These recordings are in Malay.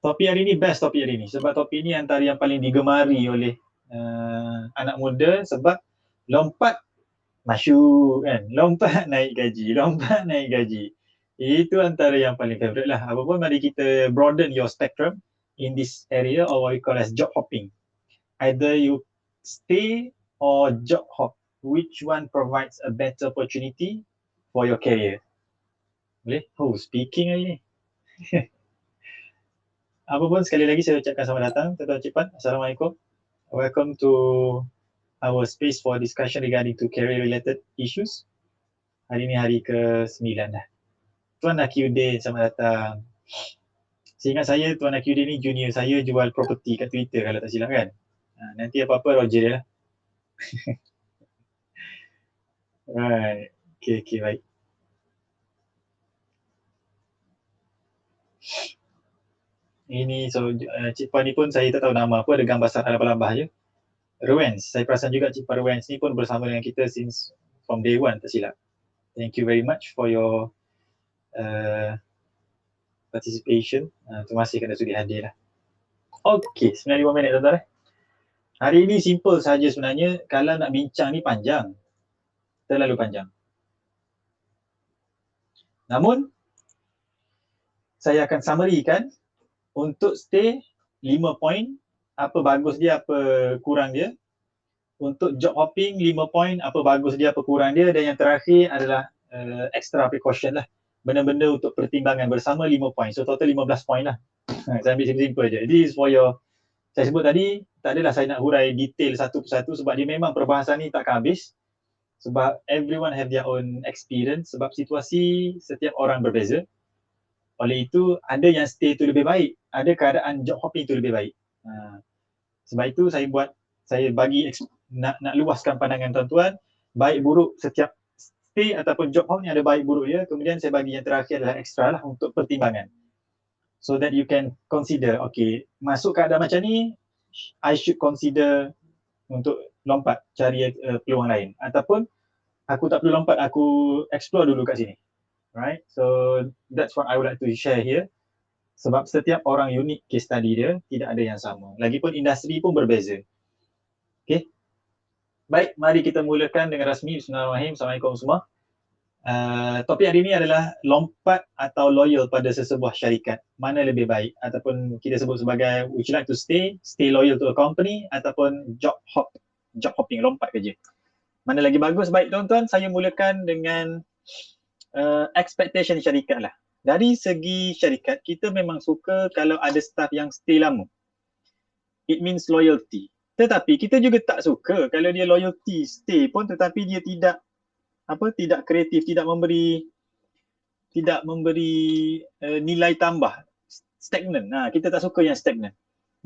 Topik hari ni best topik hari ni sebab topik ni antara yang paling digemari oleh anak muda sebab lompat masyuk kan, lompat naik gaji. Itu antara yang paling favourite lah. Apa pun mari kita broaden your spectrum in this area or what we call as job hopping. Either you stay or job hop. Which one provides a better opportunity for your career? Boleh? Oh, speaking hari ni. Apa pun sekali lagi saya ucapkan selamat datang tuan-tuan Cipan. Assalamualaikum. Welcome to our space for discussion regarding to career related issues. Hari ni hari ke-9 dah. Tuan Akiuddin, selamat datang. Seingat saya Tuan Akiuddin ni junior saya jual property kat Twitter kalau tak silap kan. Nanti apa-apa Roger lah. Right. Okay, baik. Ini so Cik Puan ni pun saya tak tahu nama apa, ada gambar labah-labah je. Rwens, saya perasan juga Cik Puan Rwens ni pun bersama dengan kita since from day one tak silap. Thank you very much for your participation. Terima kasih kerana sudi hadir lah. Okay, 95 minit tuan-tuan. Hari ini simple saja sebenarnya. Kalau nak bincang ni panjang. Terlalu panjang. Namun, saya akan summary-kan untuk stay 5 point, apa bagus dia, apa kurang dia. Untuk job hopping 5 point, apa bagus dia, apa kurang dia. Dan yang terakhir adalah extra precaution lah. Benda-benda untuk pertimbangan bersama 5 point. So total 15 point lah. Saya ambil simple je. This is for your, saya sebut tadi, tak adalah saya nak hurai detail satu persatu sebab dia memang perbahasan ni takkan habis. Sebab everyone have their own experience. Sebab situasi setiap orang berbeza. Oleh itu, ada yang stay tu lebih baik. Ada keadaan job hopping tu lebih baik. Sebab itu saya bagi nak luaskan pandangan tuan-tuan. Baik buruk setiap stay ataupun job hop ni ada baik buruk dia. Kemudian saya bagi yang terakhir adalah extra lah untuk pertimbangan. So that you can consider, okay, masuk keadaan macam ni, I should consider untuk lompat, cari peluang lain. Ataupun aku tak perlu lompat, aku explore dulu kat sini. Right? So that's what I would like to share here. Sebab setiap orang unik case study dia, tidak ada yang sama. Lagipun industri pun berbeza. Okay? Baik, mari kita mulakan dengan rasmi. Bismillahirrahmanirrahim. Assalamualaikum semua. Topik hari ini adalah lompat atau loyal pada sesebuah syarikat. Mana lebih baik? Ataupun kita sebut sebagai would you like to stay loyal to a company ataupun job hopping, lompat kerja. Mana lagi bagus? Baik tuan-tuan, saya mulakan dengan expectation syarikat lah. Dari segi syarikat, kita memang suka kalau ada staff yang stay lama. It means loyalty. Tetapi kita juga tak suka kalau dia loyalty stay pun tetapi dia tidak kreatif, tidak memberi nilai tambah, stagnan. Kita tak suka yang stagnan.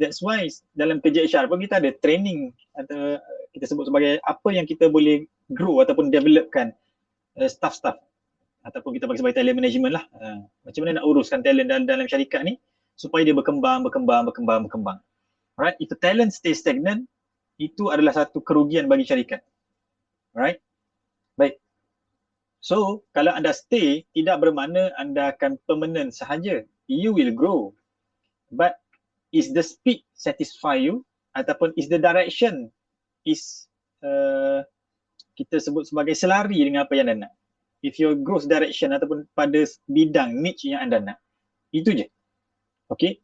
That's why dalam kerja HR pun kita ada training atau kita sebut sebagai apa yang kita boleh grow ataupun developkan staff ataupun kita bagi sebagai talent management lah. Macam mana nak uruskan talent dalam syarikat ni supaya dia berkembang. Alright, if the talent stay stagnant, itu adalah satu kerugian bagi syarikat. Alright. Baik. So, kalau anda stay, tidak bermakna anda akan permanent sahaja. You will grow. But is the speed satisfy you? Ataupun is the direction kita sebut sebagai selari dengan apa yang anda nak? If your growth direction ataupun pada bidang niche yang anda nak. Itu je. Okay.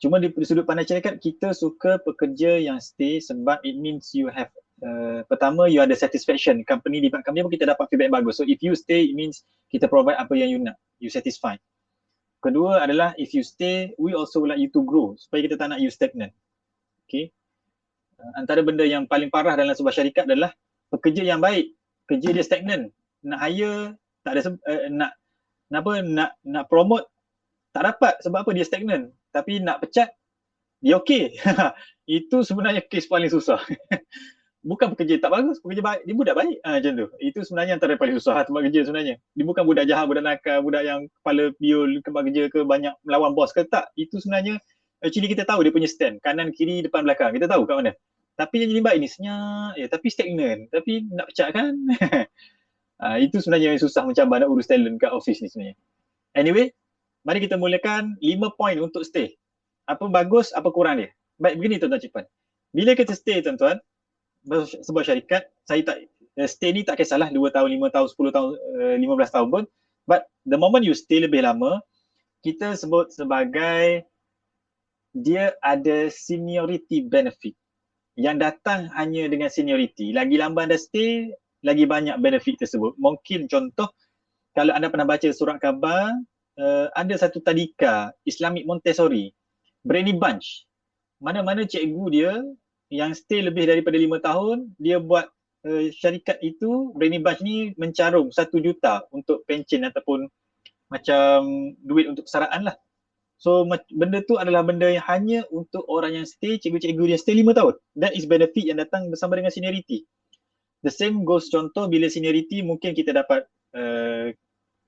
Cuma di sudut pandang syarikat, kita suka pekerja yang stay sebab it means you have pertama, you ada satisfaction. Company pun kita dapat feedback bagus. So if you stay, it means kita provide apa yang you nak. You satisfy. Kedua adalah if you stay, we also would like you to grow. Supaya kita tak nak you stagnant. Okay. Antara benda yang paling parah dalam sebuah syarikat adalah pekerja yang baik, kerja dia stagnant. Nak hire, tak ada nak promote, tak dapat. Sebab apa? Dia stagnant. Tapi nak pecat, dia okey. Itu sebenarnya kes paling susah. Bukan pekerja tak bagus, pekerja baik, dia budak baik. Macam tu. Itu sebenarnya antara paling susah tempat kerja sebenarnya. Dia bukan budak jahat, budak nakal, budak yang kepala piul tempat kerja ke banyak melawan bos ke, tak. Itu sebenarnya actually kita tahu dia punya stand, kanan, kiri, depan, belakang. Kita tahu kat mana. Tapi yang jadi baik ni senyap, tapi stagnant. Tapi nak pecat kan. Itu sebenarnya yang susah mencabar nak urus talent kat office ni sebenarnya. Anyway, mari kita mulakan 5 point untuk stay. Apa bagus, apa kurang dia. Baik, begini tuan-tuan Cik Pan. Bila kita stay tuan-tuan, sebuah syarikat, saya tak stay ni tak kisahlah 2 tahun, 5 tahun, 10 tahun, 15 tahun pun. But the moment you stay lebih lama, kita sebut sebagai dia ada seniority benefit. Yang datang hanya dengan seniority. Lagi lama anda stay, lagi banyak benefit tersebut. Mungkin contoh, kalau anda pernah baca surat khabar, ada satu tadika Islamic Montessori, Brady Bunch. Mana-mana cikgu dia yang stay lebih daripada 5 tahun, dia buat syarikat itu, Brady Bunch ni mencarum 1 juta untuk pencen ataupun macam duit untuk persaraan lah. So benda tu adalah benda yang hanya untuk orang yang stay, cikgu-cikgu yang stay 5 tahun. That is benefit yang datang bersama dengan seniority. The same goes contoh bila seniority mungkin kita dapat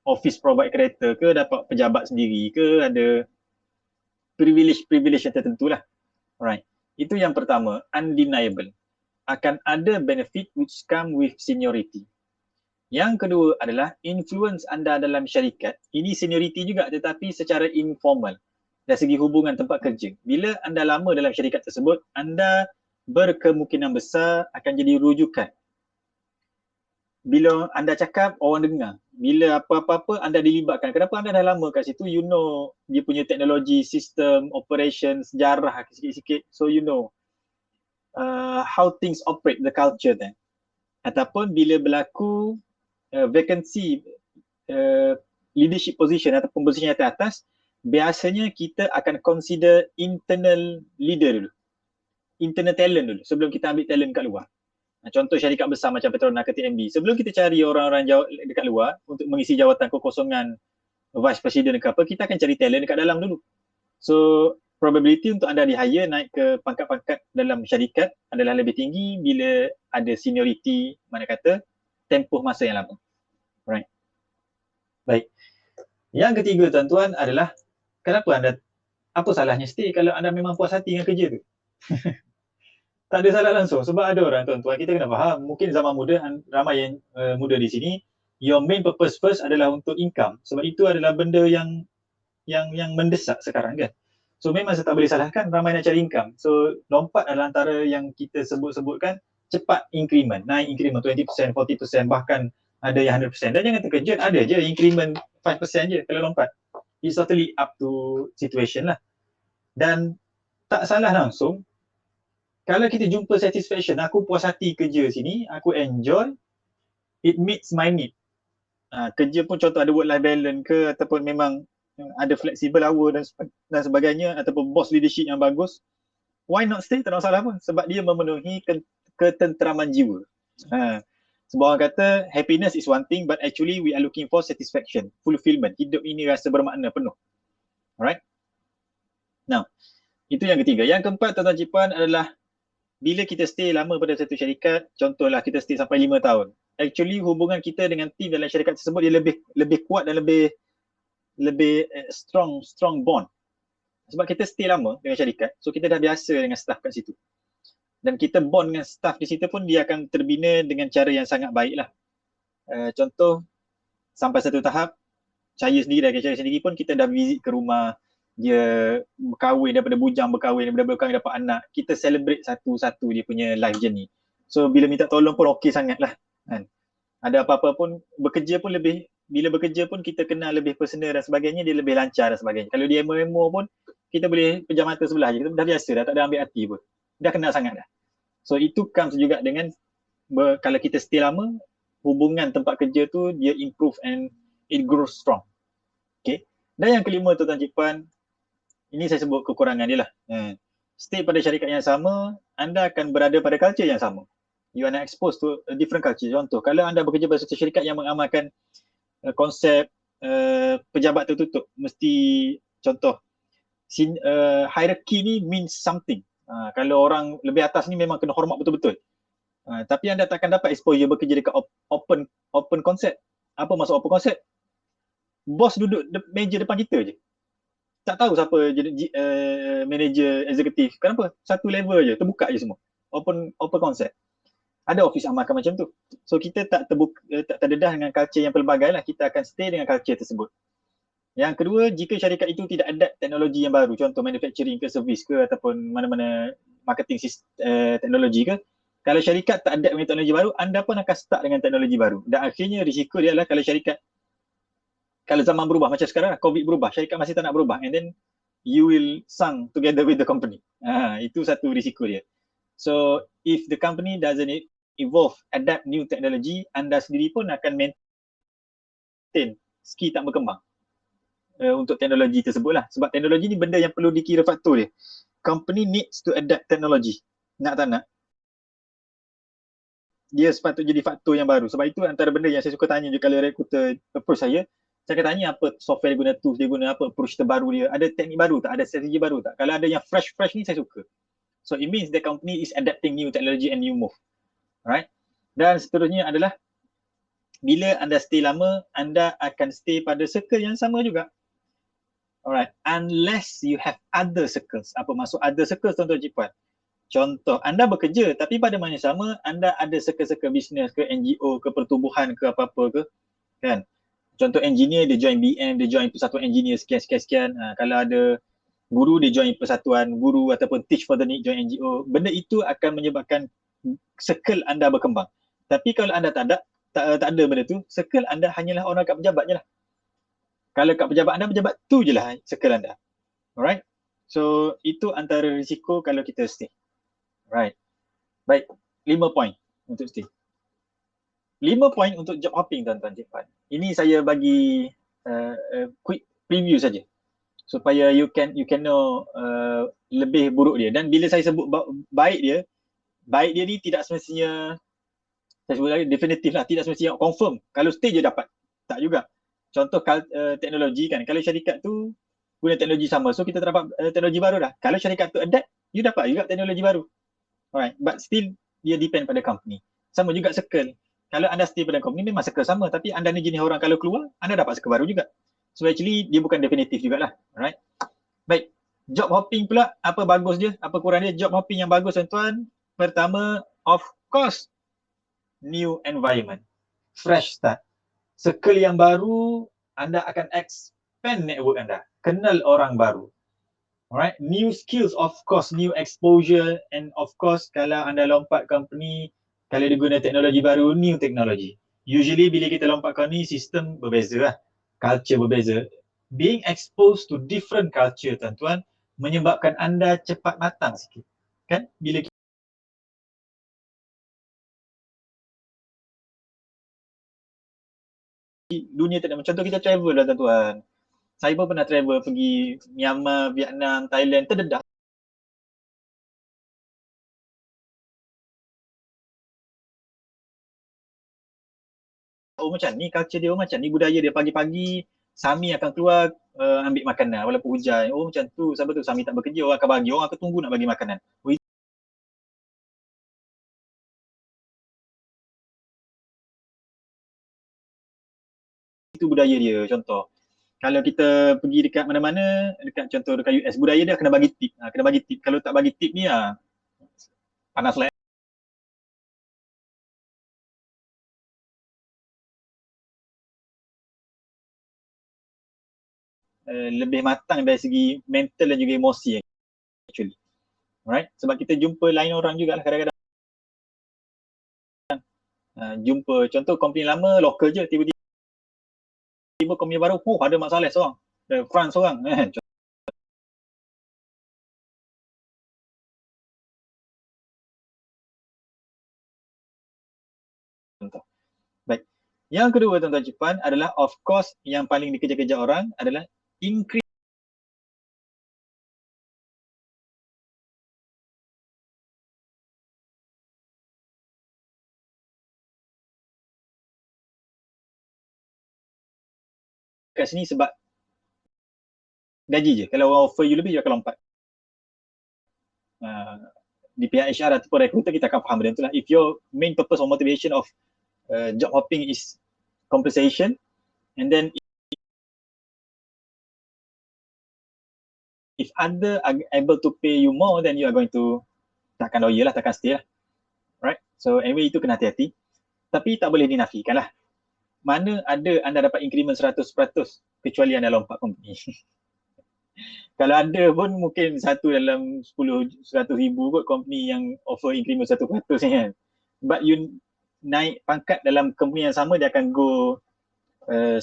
office provide kereta ke, dapat pejabat sendiri ke, ada privilege yang tertentu lah. Alright. Itu yang pertama, undeniable. Akan ada benefit which come with seniority. Yang kedua adalah influence anda dalam syarikat. Ini seniority juga tetapi secara informal. Dari segi hubungan tempat kerja. Bila anda lama dalam syarikat tersebut, anda berkemungkinan besar akan jadi rujukan. Bila anda cakap, orang dengar. Bila apa-apa anda dilibatkan. Kenapa anda dah lama kat situ? You know dia punya teknologi, sistem, operation, sejarah sikit-sikit. So you know how things operate, the culture then. Ataupun bila berlaku vacancy leadership position ataupun position yang atas, biasanya kita akan consider internal leader dulu. Internal talent dulu sebelum kita ambil talent kat luar. Contoh syarikat besar macam Petronas ke TMB. Sebelum kita cari orang-orang dekat luar untuk mengisi jawatan kekosongan vice president ke apa, kita akan cari talent dekat dalam dulu. So probability untuk anda di-hire naik ke pangkat-pangkat dalam syarikat adalah lebih tinggi bila ada seniority, mana kata tempoh masa yang lama. Alright. Baik. Yang ketiga tuan-tuan adalah apa salahnya stay kalau anda memang puas hati dengan kerja tu? Tak ada salah langsung sebab ada orang tuan-tuan, kita kena faham, mungkin zaman muda, ramai yang muda di sini, your main purpose first adalah untuk income. Sebab itu adalah benda yang mendesak sekarang kan. So memang saya tak boleh salahkan, ramai nak cari income. So lompat adalah antara yang kita sebut-sebutkan cepat increment, naik increment 20%, 40%, bahkan ada yang 100%. Dan jangan terkejut, ada je increment 5% je kalau lompat. It's totally up to situation lah. Dan tak salah langsung, kalau kita jumpa satisfaction, aku puas hati kerja sini, aku enjoy, it meets my need. Kerja pun contoh ada work-life balance ke, ataupun memang ada flexible hour dan sebagainya, ataupun boss leadership yang bagus, why not stay? Tak ada masalah pun. Sebab dia memenuhi ketenteraman jiwa. Sebab orang kata, happiness is one thing, but actually we are looking for satisfaction, fulfillment. Hidup ini rasa bermakna penuh. Alright? Now, itu yang ketiga. Yang keempat, tuan-tuan Cik Puan, adalah bila kita stay lama pada satu syarikat, contohlah kita stay sampai 5 tahun. Actually hubungan kita dengan team dalam syarikat tersebut dia lebih kuat dan lebih strong bond. Sebab kita stay lama dengan syarikat, so kita dah biasa dengan staff kat situ. Dan kita bond dengan staff di situ pun dia akan terbina dengan cara yang sangat baik lah. Contoh, sampai satu tahap, saya sendiri pun kita dah visit ke rumah, dia berkahwin daripada bujang, berkahwin dapat anak, kita celebrate satu-satu dia punya life journey. So bila minta tolong pun okey sangat lah kan. Ada apa-apa pun, bila bekerja pun kita kenal lebih personal dan sebagainya, dia lebih lancar dan sebagainya. Kalau dia emo pun kita boleh pejam mata sebelah je, kita dah biasa dah, tak ada ambil hati pun, dah kenal sangat dah. So itu comes juga dengan kalau kita stay lama, hubungan tempat kerja tu dia improve and it grows strong. Okay. Dan yang kelima tuan-tuan Cik Puan, ini saya sebut kekurangan dia lah. Stay pada syarikat yang sama, anda akan berada pada culture yang sama. You are exposed to a different culture. Contoh, kalau anda bekerja pada satu syarikat yang mengamalkan konsep pejabat tertutup, mesti contoh, hierarchy ni means something. Kalau orang lebih atas ni memang kena hormat betul-betul. Tapi anda takkan dapat exposure bekerja dekat open concept. Apa maksud open concept? Bos duduk meja depan kita je. Tak tahu siapa jadi manager eksekutif. Kenapa? Satu level je, terbuka je semua. Open concept. Ada office amalkan macam tu. So kita tak terdedah dengan culture yang pelbagai lah. Kita akan stay dengan culture tersebut. Yang kedua, jika syarikat itu tidak adapt teknologi yang baru, contoh manufacturing ke servis ke ataupun mana-mana marketing teknologi ke, kalau syarikat tak adapt dengan teknologi baru, anda pun akan start dengan teknologi baru. Dan akhirnya risiko dia adalah kalau syarikat, kalau zaman berubah macam sekarang, COVID berubah, syarikat masih tak nak berubah, and then you will sunk together with the company. Itu satu risiko dia. So if the company doesn't evolve, adapt new technology, anda sendiri pun akan maintain skill tak berkembang untuk teknologi tersebut lah. Sebab teknologi ni benda yang perlu dikira faktor dia. Company needs to adapt technology. Nak tak nak, dia sepatutnya jadi faktor yang baru. Sebab itu antara benda yang saya suka tanya je kalau recruiter approach saya akan tanya apa software dia guna, tools dia guna, apa approach terbaru dia, ada teknik baru tak, ada strategi baru tak. Kalau ada yang fresh ni saya suka. So it means the company is adapting new technology and new move. Alright. Dan seterusnya adalah bila anda stay lama, anda akan stay pada circle yang sama juga. Alright. Unless you have other circles. Apa maksud other circles, tuan-tuan Cik Puan? Contoh, anda bekerja tapi pada masa yang sama anda ada circle-circle bisnes ke, NGO ke, pertubuhan ke, apa-apa ke, kan? Contoh engineer dia join BM, dia join persatuan engineer sekian. Kalau ada guru dia join persatuan guru ataupun teach for the need, join NGO. Benda itu akan menyebabkan circle anda berkembang. Tapi kalau anda tak ada benda tu, circle anda hanyalah orang kat pejabat je lah. Kalau kat pejabat anda, pejabat tu je lah circle anda. Alright. So itu antara risiko kalau kita stay. Right. Baik, 5 point untuk stay. 5 point untuk job hopping, tuan-tuan Cik Puan. Ini saya bagi quick preview saja supaya you can know lebih buruk dia. Dan bila saya sebut baik dia ni tidak semestinya, saya sebut lagi definitif lah, tidak semestinya confirm. Kalau stay je dapat, tak juga. Contoh teknologi kan, kalau syarikat tu guna teknologi sama, so kita dapat teknologi baru dah. Kalau syarikat tu adapt, you dapat juga teknologi baru. Alright, but still dia depend pada company. Sama juga circle. Kalau anda stay pada company memang circle sama, tapi anda ni jenis orang kalau keluar, anda dapat circle baru juga. So actually dia bukan definitif jugalah. Alright. Baik, job hopping pula, apa bagus dia, apa kurang dia? Job hopping yang bagus, tuan-tuan, pertama, of course, new environment, fresh start. Circle yang baru, anda akan expand network anda, kenal orang baru. Alright, new skills, of course, new exposure, and of course kalau anda lompat company, kalau dia guna teknologi baru, new technology. Usually bila kita lompat company, sistem berbeza lah, culture berbeza. Being exposed to different culture, tuan-tuan, menyebabkan anda cepat matang sikit. Kan? Bila dunia tak ada, contoh kita travel lah, tuan-tuan. Saya pun pernah travel pergi Myanmar, Vietnam, Thailand, terdedah. Oh macam ni culture dia, oh macam ni budaya dia, pagi-pagi Sami akan keluar ambil makanan walaupun hujan. Oh macam tu, sebab tu Sami tak bekerja, orang akan bagi, orang akan tunggu nak bagi makanan. Oh, itu budaya dia. Contoh, kalau kita pergi dekat mana-mana, dekat contoh dekat US, budaya dia kena bagi tip. Kena bagi tip. Kalau tak bagi tip ni panas lah. Lebih matang dari segi mental dan juga emosi actually. Alright? Sebab kita jumpa lain orang jugalah kadang-kadang. Jumpa contoh company lama lokal je, tiba-tiba company baru, ada Mak Saleh seorang, dari France seorang. Contoh. Baik. Yang kedua, tuan-tuan Cik Puan, adalah of course yang paling dikejar-kejar orang adalah increase kat sini sebab gaji je. Kalau orang offer you lebih, you akan lompat. Di pihak HR ataupun recruiter kita akan faham benda tu lah. If your main purpose or motivation of job hopping is compensation, and then if other are able to pay you more, then you are going to takkan loyal lah, takkan stay lah. Right? So anyway, itu kena hati-hati. Tapi tak boleh dinafikan lah. Mana ada anda dapat increment 100%, kecuali anda lompat company. Kalau ada pun mungkin satu dalam 100,000 kot company yang offer increment 1% kan. But you naik pangkat dalam company yang sama, dia akan go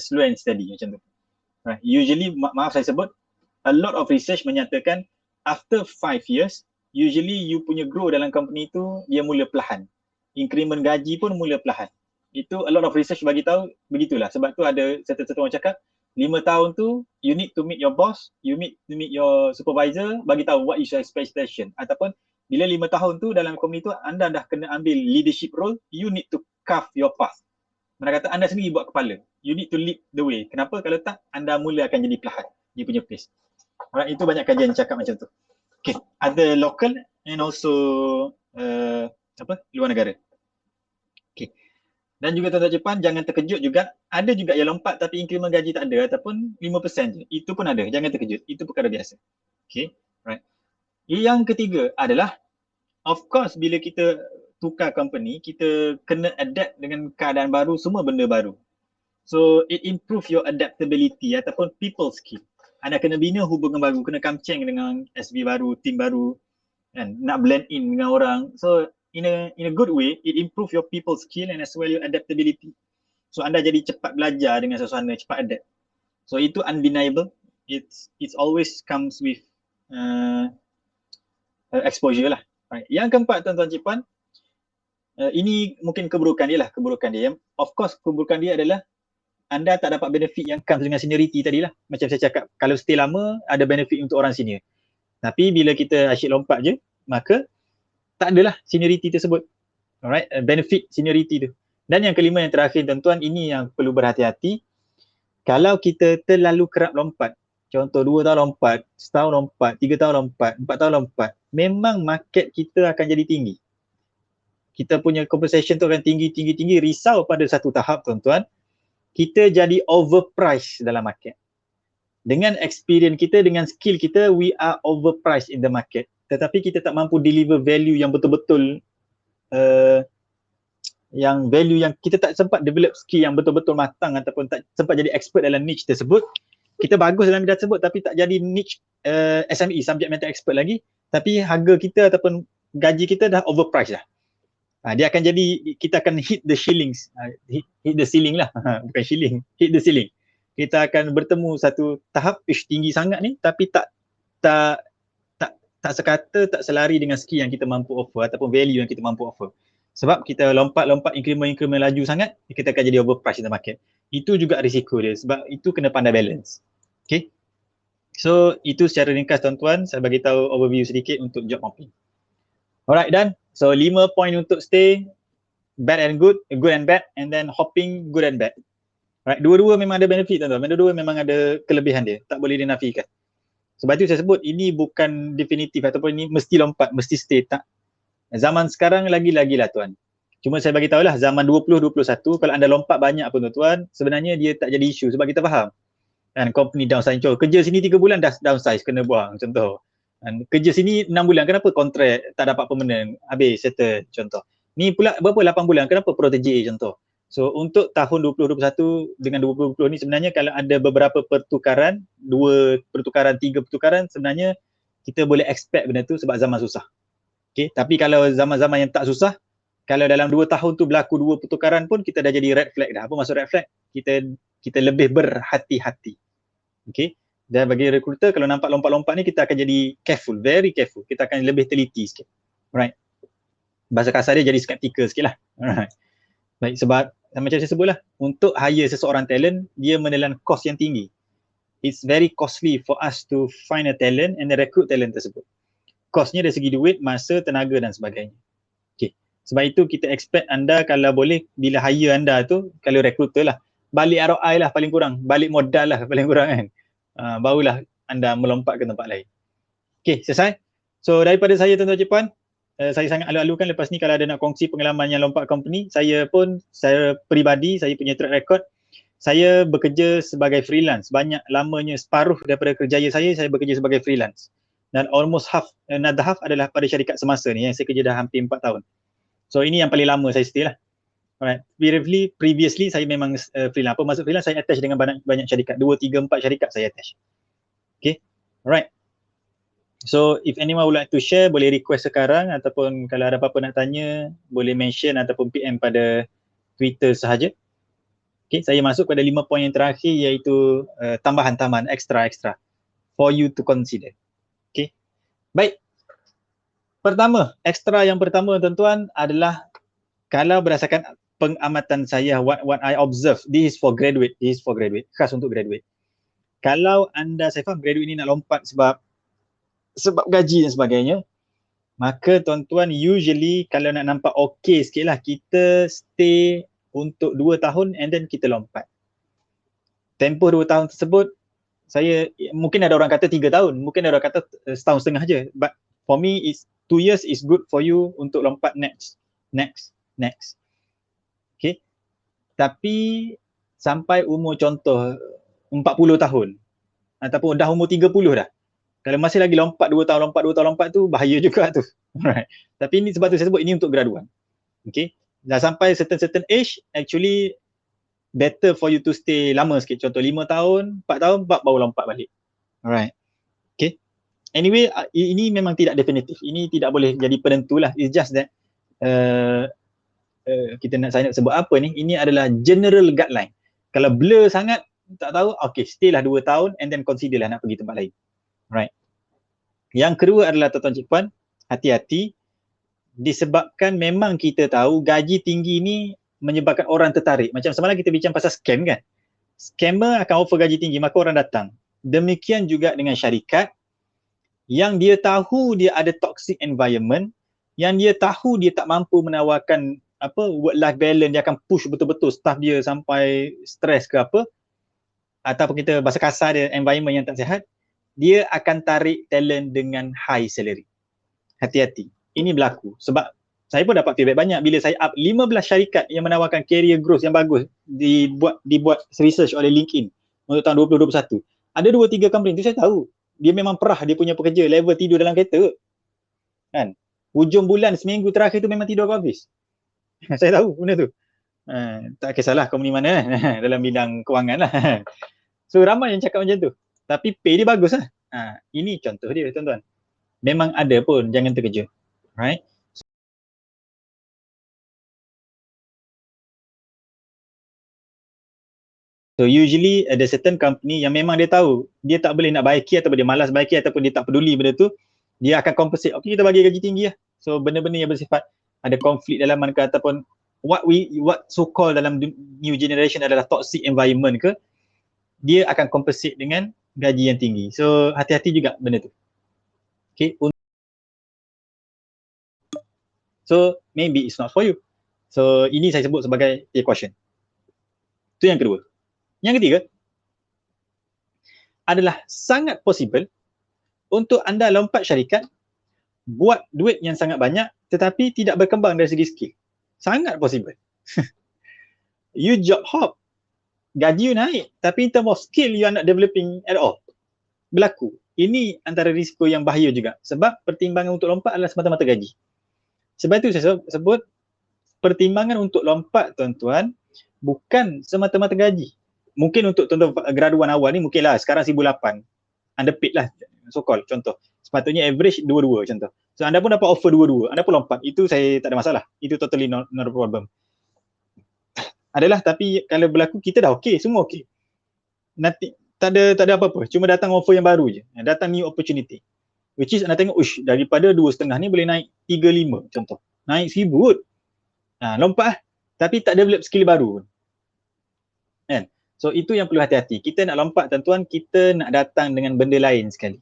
slow and steady macam tu. Right. Usually, maaf saya sebut, a lot of research menyatakan after 5 years, usually you punya grow dalam company tu dia mula perlahan. Increment gaji pun mula perlahan. Itu a lot of research bagi tahu begitulah. Sebab tu ada satu orang cakap 5 tahun tu you need to meet your boss, you need to meet your supervisor, bagi tahu what is your expectation. Ataupun bila 5 tahun tu dalam company tu anda dah kena ambil leadership role, you need to carve your path. Mana kata anda sendiri buat kepala. You need to lead the way. Kenapa? Kalau tak, anda mula akan jadi perlahan. Dia punya pace. Alright, itu banyak kajian cakap macam tu. Okay, ada local and also luar negara. Okay. Dan juga tuan-tuan Jepun, jangan terkejut juga. Ada juga yang lompat tapi increment gaji tak ada ataupun 5% je. Itu pun ada. Jangan terkejut. Itu perkara biasa. Okay, right. Yang ketiga adalah, of course, bila kita tukar company, kita kena adapt dengan keadaan baru, semua benda baru. So, it improve your adaptability ataupun people skill. Anda kena bina hubungan baru, kena kamceng dengan SB baru, team baru, kan? Nak blend in dengan orang. So, in a good way, it improve your people skill and as well your adaptability. So, anda jadi cepat belajar dengan suasana, cepat adapt. So, itu undeniable. It's always comes with exposure lah. Right. Yang keempat, tuan-tuan Cipuan, ini mungkin keburukan dia lah, keburukan dia. Of course, keburukan dia adalah anda tak dapat benefit yang comes dengan seniority tadilah. Macam saya cakap, kalau stay lama, ada benefit untuk orang senior. Tapi bila kita asyik lompat je, maka tak adalah seniority tersebut. Alright, benefit seniority tu. Dan yang kelima, yang terakhir tuan-tuan, ini yang perlu berhati-hati. Kalau kita terlalu kerap lompat, contoh 2 tahun lompat, setahun lompat, 3 tahun lompat, 4 tahun lompat, memang market kita akan jadi tinggi. Kita punya compensation tu akan tinggi, risau pada satu tahap tuan-tuan, kita jadi overpriced dalam market. Dengan experience kita, dengan skill kita, we are overpriced in the market. Tetapi kita tak mampu deliver value yang betul-betul, yang value yang kita tak sempat develop skill yang betul-betul matang ataupun tak sempat jadi expert dalam niche tersebut. Kita bagus dalam bidang tersebut tapi tak jadi niche SME, subject matter expert lagi. Tapi harga kita ataupun gaji kita dah overpriced dah. Dia akan jadi, kita akan hit the ceilings, hit the ceiling lah, bukan shilling, hit the ceiling. Kita akan bertemu satu tahap tinggi sangat ni tapi tak sekata, tak selari dengan skill yang kita mampu offer ataupun value yang kita mampu offer. Sebab kita lompat increment laju sangat, kita akan jadi overpriced in the market. Itu juga risiko dia, sebab itu kena pandai balance. Okay. So, itu secara ringkas tuan-tuan, saya bagi tahu overview sedikit untuk job hopping. Alright, done. So 5 point untuk stay, bad and good and bad, and then hopping good and bad. Right, dua-dua memang ada benefit tuan-tuan, dua-dua memang ada kelebihan dia, tak boleh dinafikan. Sebab itu saya sebut ini bukan definitif ataupun ini mesti lompat, mesti stay, tak. Zaman sekarang lagi-lagi lah tuan. Cuma saya bagi tahulah zaman 2021 kalau anda lompat banyak pun tuan-tuan, sebenarnya dia tak jadi isu sebab kita faham. Kan company downsize, kerja sini 3 bulan dah downsize, kena buang contoh. Dan kerja sini 6 bulan, kenapa kontrak tak dapat permanent, habis settle contoh. Ni pula berapa 8 bulan, kenapa protege contoh. So untuk tahun 2021 dengan 2020 ni sebenarnya kalau ada beberapa pertukaran, 2 pertukaran, 3 pertukaran, sebenarnya kita boleh expect benda tu sebab zaman susah. Okay, tapi kalau zaman-zaman yang tak susah, kalau dalam 2 tahun tu berlaku 2 pertukaran pun kita dah jadi red flag dah. Apa maksud red flag? Kita lebih berhati-hati. Okay. Dan bagi recruiter, kalau nampak lompat-lompat ni kita akan jadi careful, very careful. Kita akan lebih teliti sikit. Right. Bahasa kasar dia jadi skeptical sikit lah. Alright. Baik, sebab macam saya sebutlah, untuk hire seseorang talent, dia menelan kos yang tinggi. It's very costly for us to find a talent and recruit talent tersebut. Kosnya dari segi duit, masa, tenaga dan sebagainya. Okay. Sebab itu kita expect anda kalau boleh, bila hire anda tu, kalau recruiter lah, balik ROI lah paling kurang, balik modal lah paling kurang kan. Barulah anda melompat ke tempat lain. Okay, selesai. So daripada saya tuan-tuan Cipuan, saya sangat alu-alukan lepas ni kalau ada nak kongsi pengalaman yang lompat company. Saya peribadi, saya punya track record, saya bekerja sebagai freelance. Banyak lamanya, separuh daripada kerjaya saya bekerja sebagai freelance. Dan almost another half adalah pada syarikat semasa ni yang saya kerja dah hampir 4 tahun. So ini yang paling lama saya stay lah. Alright, previously saya memang freelance. Apa maksud freelance? Saya attach dengan banyak syarikat, 2, 3, 4 syarikat saya attach. Okay, alright. So if anyone would like to share, boleh request sekarang, ataupun kalau ada apa-apa nak tanya, boleh mention ataupun PM pada Twitter sahaja. Okay, saya masuk pada 5 poin yang terakhir, iaitu tambahan-tambahan extra for you to consider. Okay, baik. Pertama, extra yang pertama tuan-tuan adalah, kalau berdasarkan pengamatan saya, what I observe, this is for graduate, khas untuk graduate. Kalau anda, saya faham graduate ni nak lompat sebab gaji dan sebagainya, maka tuan-tuan usually kalau nak nampak okey sikit lah, kita stay untuk 2 tahun and then kita lompat. Tempoh 2 tahun tersebut, mungkin ada orang kata 3 tahun, mungkin ada orang kata setahun setengah je, but for me, 2 years is good for you untuk lompat next. Okay, tapi sampai umur contoh 40 tahun ataupun dah umur 30 dah, kalau masih lagi lompat 2 tahun lompat tu, bahaya juga tu. Alright. Tapi ini sebab tu saya sebut ini untuk graduan. Okay, dah sampai certain age, actually better for you to stay lama sikit, contoh 5 tahun, 4 tahun baru lompat balik. Alright. Okay, anyway, ini memang tidak definitif, ini tidak boleh jadi penentu lah. It's just that saya nak sebut apa ni, ini adalah general guideline. Kalau blur sangat, tak tahu, okay, stay lah 2 tahun and then consider lah nak pergi tempat lain. Right. Yang kedua adalah tuan-tuan cik puan, hati-hati, disebabkan memang kita tahu gaji tinggi ni menyebabkan orang tertarik. Macam semalam kita bincang pasal scam kan, scammer akan offer gaji tinggi, maka orang datang. Demikian juga dengan syarikat yang dia tahu dia ada toxic environment, yang dia tahu dia tak mampu menawarkan work life balance, dia akan push betul-betul staff dia sampai stres ke apa, ataupun kita bahasa kasar dia environment yang tak sihat, dia akan tarik talent dengan high salary. Hati-hati, ini berlaku sebab saya pun dapat feedback banyak bila saya up 15 syarikat yang menawarkan career growth yang bagus, dibuat research oleh LinkedIn untuk tahun 2021. Ada 2-3 company tu saya tahu dia memang perah dia punya pekerja, level tidur dalam kereta kan, hujung bulan seminggu terakhir tu memang tidur habis. Saya tahu benda tu. Tak kisahlah kau ni mana dalam bidang kewangan lah. So ramai yang cakap macam tu, tapi pay dia bagus lah. Ini contoh dia tuan-tuan. Memang ada pun, jangan terkejut. Right? So usually ada certain company yang memang dia tahu dia tak boleh nak baiki, ataupun dia malas baiki, ataupun dia tak peduli benda tu, dia akan compensate. Okay, kita bagi gaji tinggi lah. So benda-benda yang bersifat ada konflik dalam ke, ataupun what so called dalam new generation adalah toxic environment ke, dia akan compensate dengan gaji yang tinggi. So hati-hati juga benda tu. Okay, so maybe it's not for you. So ini saya sebut sebagai caution. Itu yang kedua. Yang ketiga adalah sangat possible untuk anda lompat syarikat, buat duit yang sangat banyak tetapi tidak berkembang dari segi skill. Sangat possible. You job hop, gaji you naik, tapi in terms of skill you are not developing at all. Berlaku. Ini antara risiko yang bahaya juga, sebab pertimbangan untuk lompat adalah semata-mata gaji. Sebab itu saya sebut pertimbangan untuk lompat tuan-tuan bukan semata-mata gaji. Mungkin untuk tuan-tuan graduan awal ni mungkinlah sekarang 1,800 underpaid lah, so called contoh. Sepatutnya average 2,200 contoh. So anda pun dapat offer 2,200, anda pun lompat, itu saya tak ada masalah. Itu totally not a problem. Adalah, tapi kalau berlaku kita dah okey, semua okey. Nanti tak ada apa-apa, cuma datang offer yang baru je. Datang new opportunity. Which is anda tengok, daripada 2,500 ni boleh naik 3,500 contoh. Naik 1,000 kot. Lompat lah. Tapi tak develop skill baru. Kan? So itu yang perlu hati-hati. Kita nak lompat tuan-tuan, kita nak datang dengan benda lain sekali.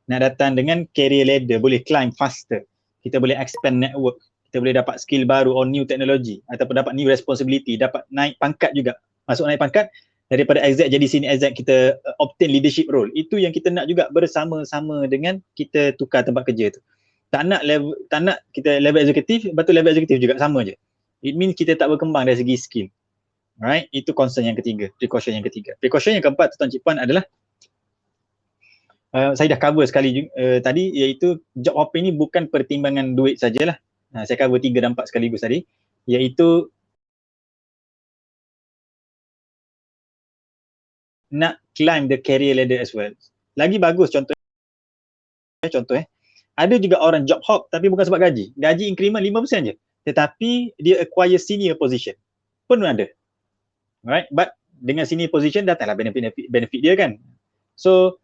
Nak datang dengan career ladder, boleh climb faster. Kita boleh expand network. Kita boleh dapat skill baru or new technology, ataupun dapat new responsibility, dapat naik pangkat juga. Masuk naik pangkat, daripada exec jadi senior exec, kita obtain leadership role. Itu yang kita nak juga bersama-sama dengan kita tukar tempat kerja tu. Tak nak kita level eksekutif, betul level eksekutif juga sama je. It means kita tak berkembang dari segi skill. Right? Itu concern yang ketiga, precaution yang ketiga. Precaution yang keempat tuan cik puan adalah saya dah cover sekali tadi, iaitu job hopping ni bukan pertimbangan duit sajalah. Saya cover 3 dan 4 sekaligus tadi, iaitu nak climb the career ladder as well. Lagi bagus contoh ada juga orang job hop tapi bukan sebab gaji. Gaji increment 5% je. Tetapi dia acquire senior position. Pun ada. Right? But dengan senior position datanglah benefit dia kan. So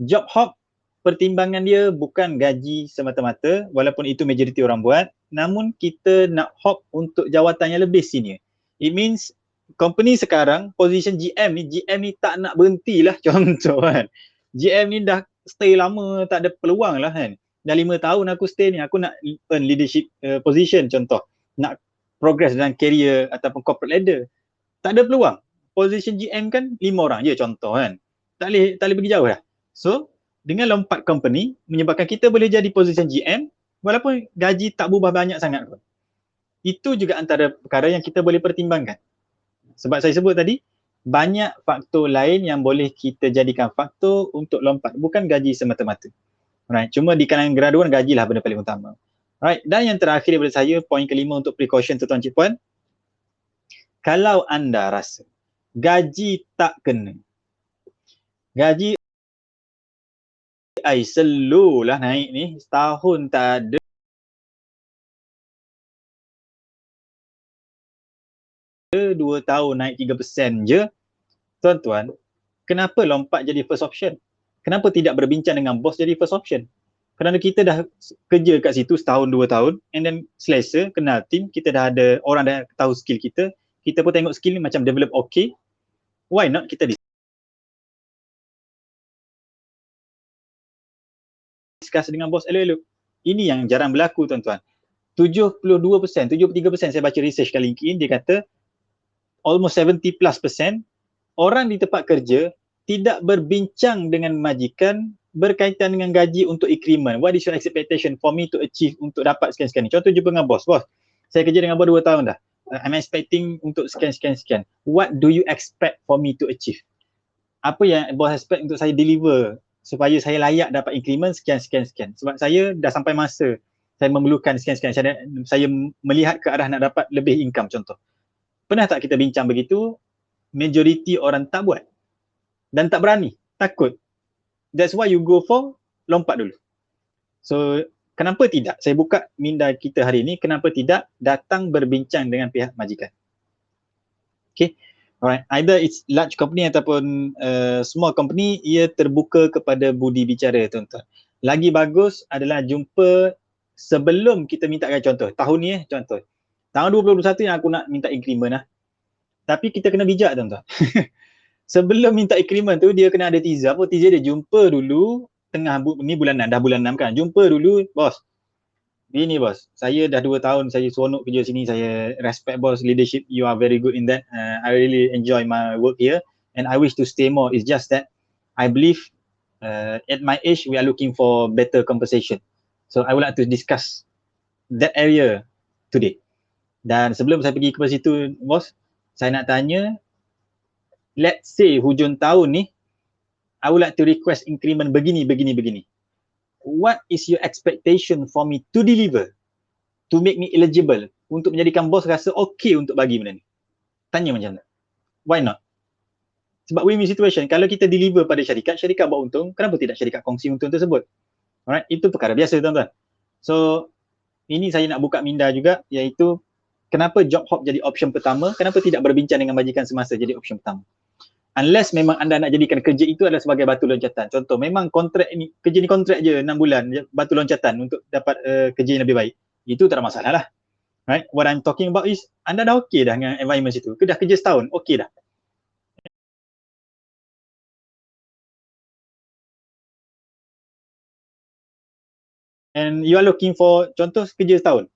job hop pertimbangan dia bukan gaji semata-mata walaupun itu majoriti orang buat, namun kita nak hop untuk jawatan yang lebih senior. It means company sekarang position GM ni tak nak berhentilah contoh kan. GM ni dah stay lama tak ada peluang lah kan. Dah 5 tahun aku stay ni, aku nak earn leadership position contoh. Nak progress dalam career ataupun corporate ladder. Tak ada peluang. Position GM kan 5 orang je contoh kan. Tak boleh pergi jauh dah. So, dengan lompat company menyebabkan kita boleh jadi position GM walaupun gaji tak berubah banyak sangat pun. Itu juga antara perkara yang kita boleh pertimbangkan. Sebab saya sebut tadi, banyak faktor lain yang boleh kita jadikan faktor untuk lompat. Bukan gaji semata-mata. Right. Cuma di kalangan graduan gajilah benda paling utama. Right. Dan yang terakhir daripada saya, poin kelima untuk precaution tuan-tuan cik puan. Kalau anda rasa gaji tak kena, gaji slow lah naik ni, setahun tak ada, dua tahun naik 3% je, tuan-tuan, kenapa lompat jadi first option? Kenapa tidak berbincang dengan bos jadi first option? Kerana kita dah kerja kat situ setahun, 2 tahun, and then selesa, kenal team, kita dah ada, orang dah tahu skill kita pun tengok skill ni macam develop okay, why not kita discuss dengan bos elok-elok. Ini yang jarang berlaku tuan-tuan. 72%, 73% saya baca research kat LinkedIn, dia kata almost 70+% orang di tempat kerja tidak berbincang dengan majikan berkaitan dengan gaji untuk increment. What is your expectation for me to achieve untuk dapat sekian-sekian ni? Contoh jumpa dengan bos. Bos, saya kerja dengan bos 2 tahun dah. I'm expecting untuk sekian-sekian. What do you expect for me to achieve? Apa yang bos expect untuk saya deliver supaya saya layak dapat increment sekian-sekian. Sebab saya dah sampai masa saya memerlukan sekian-sekian. Saya melihat ke arah nak dapat lebih income contoh. Pernah tak kita bincang begitu? Majoriti orang tak buat. Dan tak berani. Takut. That's why you go for lompat dulu. So, kenapa tidak? Saya buka minda kita hari ini, kenapa tidak datang berbincang dengan pihak majikan. Okay. Alright. Either it's large company ataupun small company, ia terbuka kepada budi bicara tuan-tuan. Lagi bagus adalah jumpa sebelum kita minta contoh. Tahun ni contoh. Tahun 2021 yang aku nak minta increment lah. Tapi kita kena bijak tuan-tuan. Sebelum minta increment tu dia kena ada teaser. Apa teaser dia? Jumpa dulu ni bulan 6, dah bulan 6 kan. Jumpa dulu, bos. Ini bos, saya dah 2 tahun saya seronok kerja sini, saya respect bos leadership, you are very good in that. I really enjoy my work here and I wish to stay more. It's just that I believe at my age we are looking for better compensation. So I would like to discuss that area today. Dan sebelum saya pergi ke situ bos, saya nak tanya, let's say hujung tahun ni I would like to request increment begini. What is your expectation for me to deliver to make me eligible untuk menjadikan bos rasa okay untuk bagi benda ni? Tanya macam tu. Why not? Sebab win-win situation, kalau kita deliver pada syarikat buat untung, kenapa tidak syarikat kongsi untung tersebut? Alright, itu perkara biasa tuan-tuan. So, ini saya nak buka minda juga, iaitu kenapa job hop jadi option pertama, kenapa tidak berbincang dengan majikan semasa jadi option pertama. Unless memang anda nak jadikan kerja itu adalah sebagai batu loncatan. Contoh, memang kontrak ni, kerja ni kontrak je 6 bulan, batu loncatan untuk dapat kerja yang lebih baik. Itu tak ada masalah lah. Right? What I'm talking about is, anda dah okay dah dengan environment situ. Dah kerja setahun, okay dah. And you are looking for, contoh kerja setahun.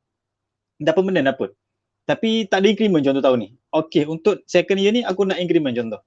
Dah permanent apa. Tapi tak ada increment contoh tahun ni. Okay, untuk second year ni aku nak increment contoh.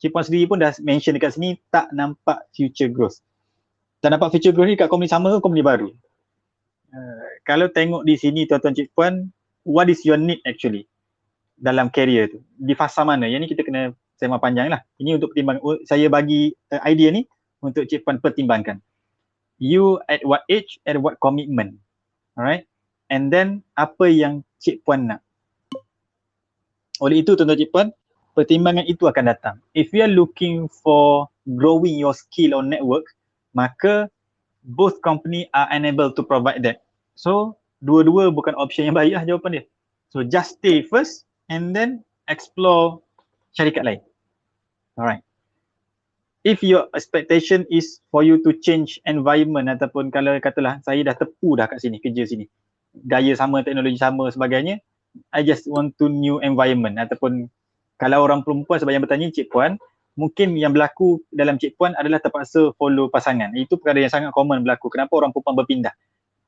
Cik Puan sendiri pun dah mention dekat sini tak nampak future growth. Tak nampak future growth ni kat company sama ke company baru? Kalau tengok di sini tuan-tuan Cik Puan, what is your need actually dalam career tu? Di fasa mana? Yang ni kita kena sembang panjang lah. Ini untuk pertimbang, saya bagi idea ni untuk Cik Puan pertimbangkan. You at what age, at what commitment? Alright? And then apa yang Cik Puan nak? Oleh itu tuan-tuan Cik Puan, pertimbangan itu akan datang. If you are looking for growing your skill or network, maka both company are unable to provide that. So, dua-dua bukan option yang baik lah jawapan dia. So, just stay first and then explore syarikat lain. Alright. If your expectation is for you to change environment ataupun kalau katalah saya dah tepu dah kat sini, kerja sini, gaya sama, teknologi sama sebagainya, I just want to new environment ataupun kalau orang perempuan sebab yang bertanya Cik Puan, mungkin yang berlaku dalam Cik Puan adalah terpaksa follow pasangan. Itu perkara yang sangat common berlaku. Kenapa orang perempuan berpindah?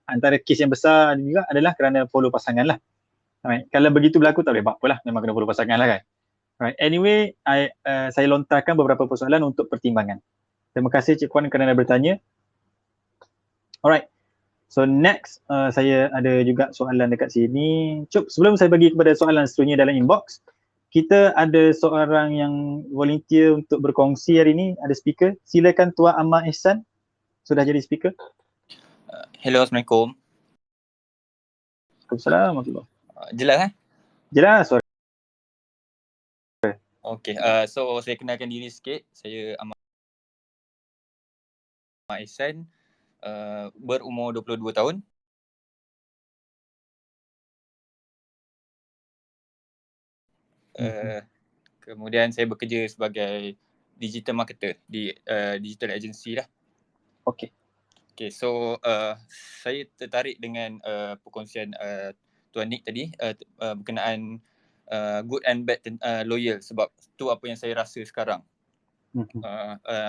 Antara kes yang besar juga adalah kerana follow pasangan lah. Alright. Kalau begitu berlaku tak boleh buat apalah, memang kena follow pasangan lah kan. Alright. Anyway, saya lontarkan beberapa persoalan untuk pertimbangan. Terima kasih Cik Puan kerana bertanya. Alright. So next, saya ada juga soalan dekat sini. Cuk, sebelum saya bagi kepada soalan seterusnya dalam inbox, kita ada seorang yang volunteer untuk berkongsi hari ini, ada speaker. Silakan Tuan Ahmad Ihsan, sudah jadi speaker. Hello, Assalamualaikum. Waalaikumsalam. Jelas kan? Jelas suara. Okay, so saya kenalkan diri sikit. Saya Ahmad Ihsan, berumur 22 tahun. Kemudian saya bekerja sebagai digital marketer di digital agency lah. Okay. Okay, so saya tertarik dengan perkongsian Tuan Nick tadi berkenaan good and bad loyal, sebab tu apa yang saya rasa sekarang.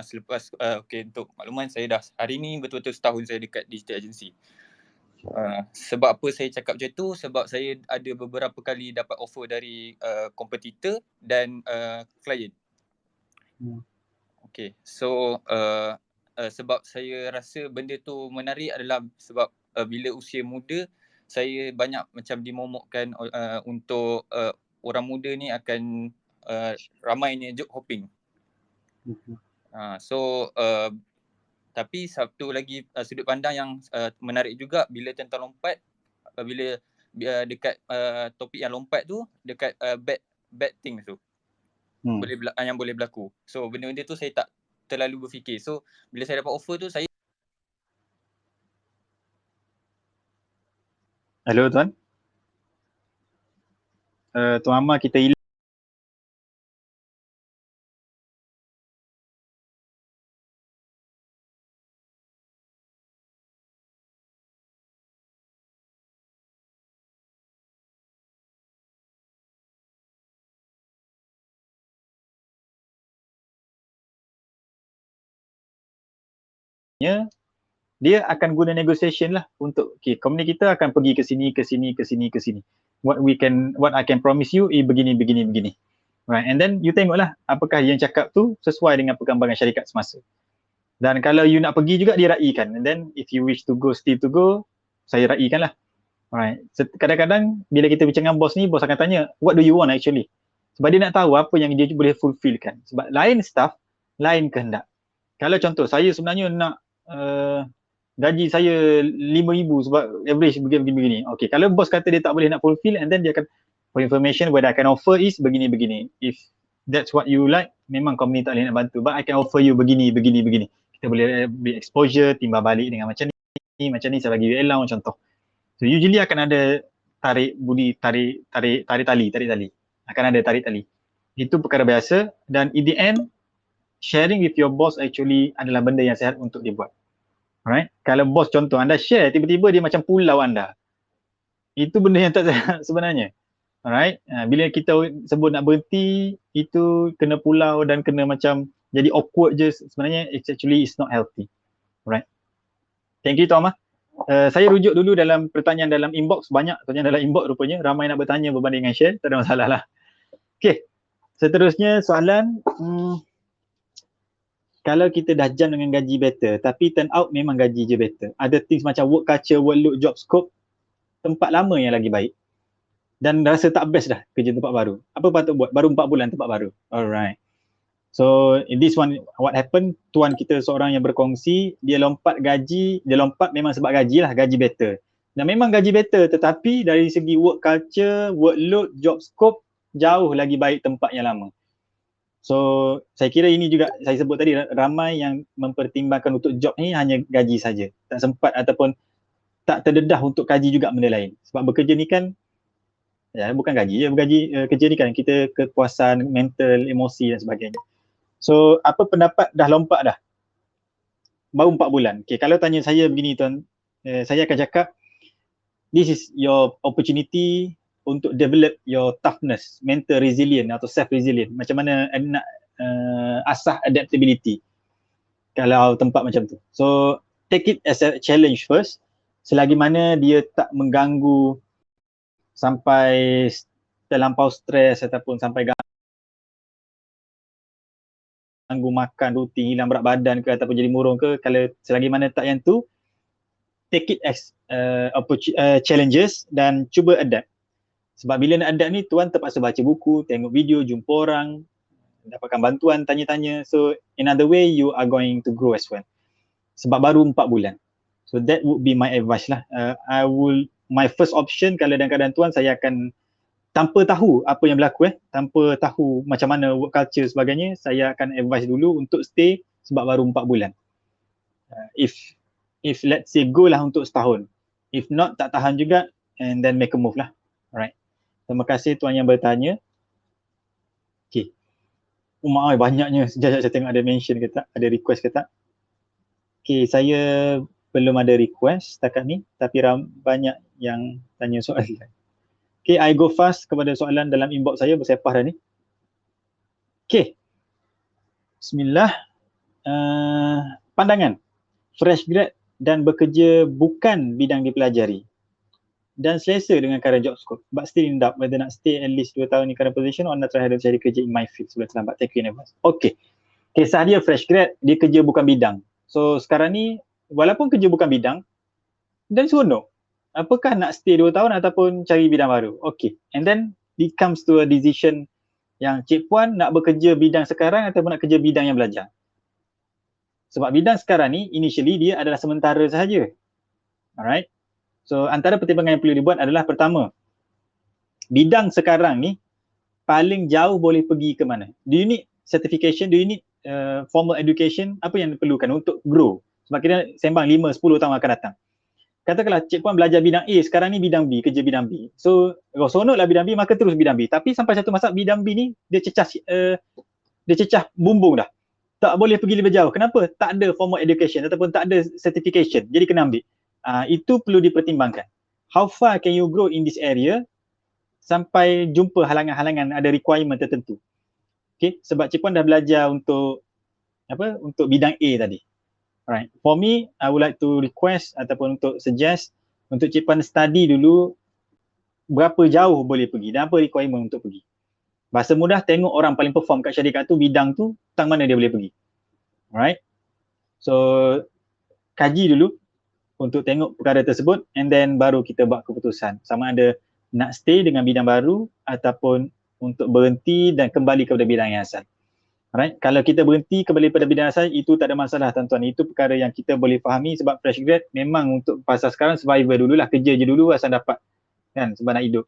Selepas okay, untuk makluman, saya dah hari ni betul-betul setahun saya dekat digital agency. Sebab apa saya cakap macam tu? Sebab saya ada beberapa kali dapat offer dari kompetitor dan klien. Okay, so sebab saya rasa benda tu menarik adalah sebab bila usia muda, saya banyak macam dimomokkan untuk orang muda ni akan ramainya job hopping. So tapi satu lagi sudut pandang yang menarik juga bila tentang lompat, bila dekat topik yang lompat tu, dekat bad things tu yang boleh berlaku. So benda-benda tu saya tak terlalu berfikir. So bila saya dapat offer tu, saya Hello Tuan. Tuan Ahmad kita hilang. Dia akan guna negotiation lah untuk company kita akan pergi ke sini. What I can promise you begini. Right, and then you tengoklah apakah yang cakap tu sesuai dengan perkembangan syarikat semasa. Dan kalau you nak pergi juga, dia raikan. And then if you wish to go, still to go, saya raikan lah. Alright. Kadang-kadang bila kita bincang dengan bos ni, bos akan tanya, what do you want actually? Sebab dia nak tahu apa yang dia boleh fulfillkan. Sebab lain staff, lain kehendak. Kalau contoh, saya sebenarnya nak gaji saya 5,000 sebab average begini. Okay, kalau bos kata dia tak boleh nak fulfill, and then dia akan, for information, what I can offer is begini. If that's what you like, memang company tak boleh nak bantu. But I can offer you begini. Kita boleh beri exposure, timbal balik dengan macam ni, saya bagi you allowance contoh. So usually akan ada tarik tali. Akan ada tarik tali. Itu perkara biasa, dan in the end, sharing with your boss actually adalah benda yang sihat untuk dibuat. Alright. Kalau bos contoh anda share, tiba-tiba dia macam pulau anda. Itu benda yang tak sihat sebenarnya. Alright. Bila kita sebut nak berhenti, itu kena pulau dan kena macam jadi awkward je. Sebenarnya it's not healthy. Alright. Thank you Tuan Ahmad. Saya rujuk dulu dalam pertanyaan dalam inbox. Banyak pertanyaan dalam inbox rupanya. Ramai nak bertanya berbanding dengan share. Tak ada masalah lah. Okay. Seterusnya soalan. kalau kita dah jam dengan gaji better, tapi turn out memang gaji je better. Ada things macam work culture, workload, job scope, tempat lama yang lagi baik. Dan rasa tak best dah kerja tempat baru. Apa patut buat? Baru 4 bulan tempat baru. Alright. So in this one, what happened, tuan kita seorang yang berkongsi, dia lompat memang sebab gaji lah, gaji better. Dan memang gaji better, tetapi dari segi work culture, workload, job scope, jauh lagi baik tempat yang lama. So saya kira ini juga saya sebut tadi, ramai yang mempertimbangkan untuk job ni hanya gaji saja. Tak sempat ataupun tak terdedah untuk kaji juga benda lain. Sebab bekerja ni kan, ya, bukan gaji je, kerja ni kan kita kepuasan mental, emosi dan sebagainya. So apa pendapat dah lompat dah? Baru 4 bulan. Okay, kalau tanya saya begini tuan, saya akan cakap this is your opportunity untuk develop your toughness, mental resilient atau self resilient. Macam mana nak asah adaptability kalau tempat macam tu. So take it as a challenge first. Selagi mana dia tak mengganggu sampai terlampau stres ataupun sampai ganggu makan rutin, hilang berat badan ke ataupun jadi murung ke, kalau selagi mana tak yang tu, take it as challenges dan cuba adapt. Sebab bila nak adapt ni, tuan terpaksa baca buku, tengok video, jumpa orang, dapatkan bantuan, tanya-tanya. So in other way, you are going to grow as well. Sebab baru 4 bulan. So that would be my advice lah. My first option kalau dalam keadaan tuan, saya akan tanpa tahu apa yang berlaku, tanpa tahu macam mana work culture sebagainya, saya akan advise dulu untuk stay sebab baru 4 bulan. If let's say go lah untuk setahun. If not, tak tahan juga, and then make a move lah. Alright. Terima kasih tuan yang bertanya. Okay. Maaf banyaknya, sekejap saya tengok ada mention ke tak, ada request ke tak. Okay, saya belum ada request setakat ni, tapi banyak yang tanya soalan. Okay, I go fast kepada soalan dalam inbox saya, bersepah dah ni. Okay. Bismillah. Pandangan. Fresh grad dan bekerja bukan bidang dipelajari dan selesa dengan current job scope, but still in doubt whether nak stay at least 2 tahun di current position or nak try harder cari kerja in my field sebelum terlambat. Thank you in advance. Okay. Kisah dia fresh grad, dia kerja bukan bidang. So sekarang ni, walaupun kerja bukan bidang, dan seronok. Apakah nak stay 2 tahun ataupun cari bidang baru? Okay. And then it comes to a decision yang Cik Puan nak bekerja bidang sekarang ataupun nak kerja bidang yang belajar. Sebab bidang sekarang ni, initially dia adalah sementara sahaja. Alright. So antara pertimbangan yang perlu dibuat adalah pertama, bidang sekarang ni paling jauh boleh pergi ke mana? Do you need certification? Do you need formal education? Apa yang diperlukan untuk grow? Sebab kita sembang 5-10 tahun akan datang. Katakanlah Cik Puan belajar bidang A, sekarang ni bidang B, kerja bidang B. So sonoklah bidang B, maka terus bidang B. Tapi sampai satu masa bidang B ni dia cecah bumbung dah. Tak boleh pergi lebih jauh. Kenapa? Tak ada formal education ataupun tak ada certification. Jadi kena ambil. Itu perlu dipertimbangkan. How far can you grow in this area sampai jumpa halangan-halangan, ada requirement tertentu. Okay, sebab Cik Puan dah belajar untuk bidang A tadi. Alright, for me, I would like to request ataupun untuk suggest untuk Cik Puan study dulu berapa jauh boleh pergi dan apa requirement untuk pergi. Bahasa mudah, tengok orang paling perform kat syarikat tu, bidang tu, tang mana dia boleh pergi. Alright, so kaji dulu untuk tengok perkara tersebut, and then baru kita buat keputusan sama ada nak stay dengan bidang baru ataupun untuk berhenti dan kembali kepada bidang yang asal. Alright, kalau kita berhenti kembali pada bidang asal, itu tak ada masalah tuan-tuan. Itu perkara yang kita boleh fahami sebab fresh grad memang untuk pasal sekarang survivor dululah, kerja je dulu asal dapat kan, sebab nak hidup.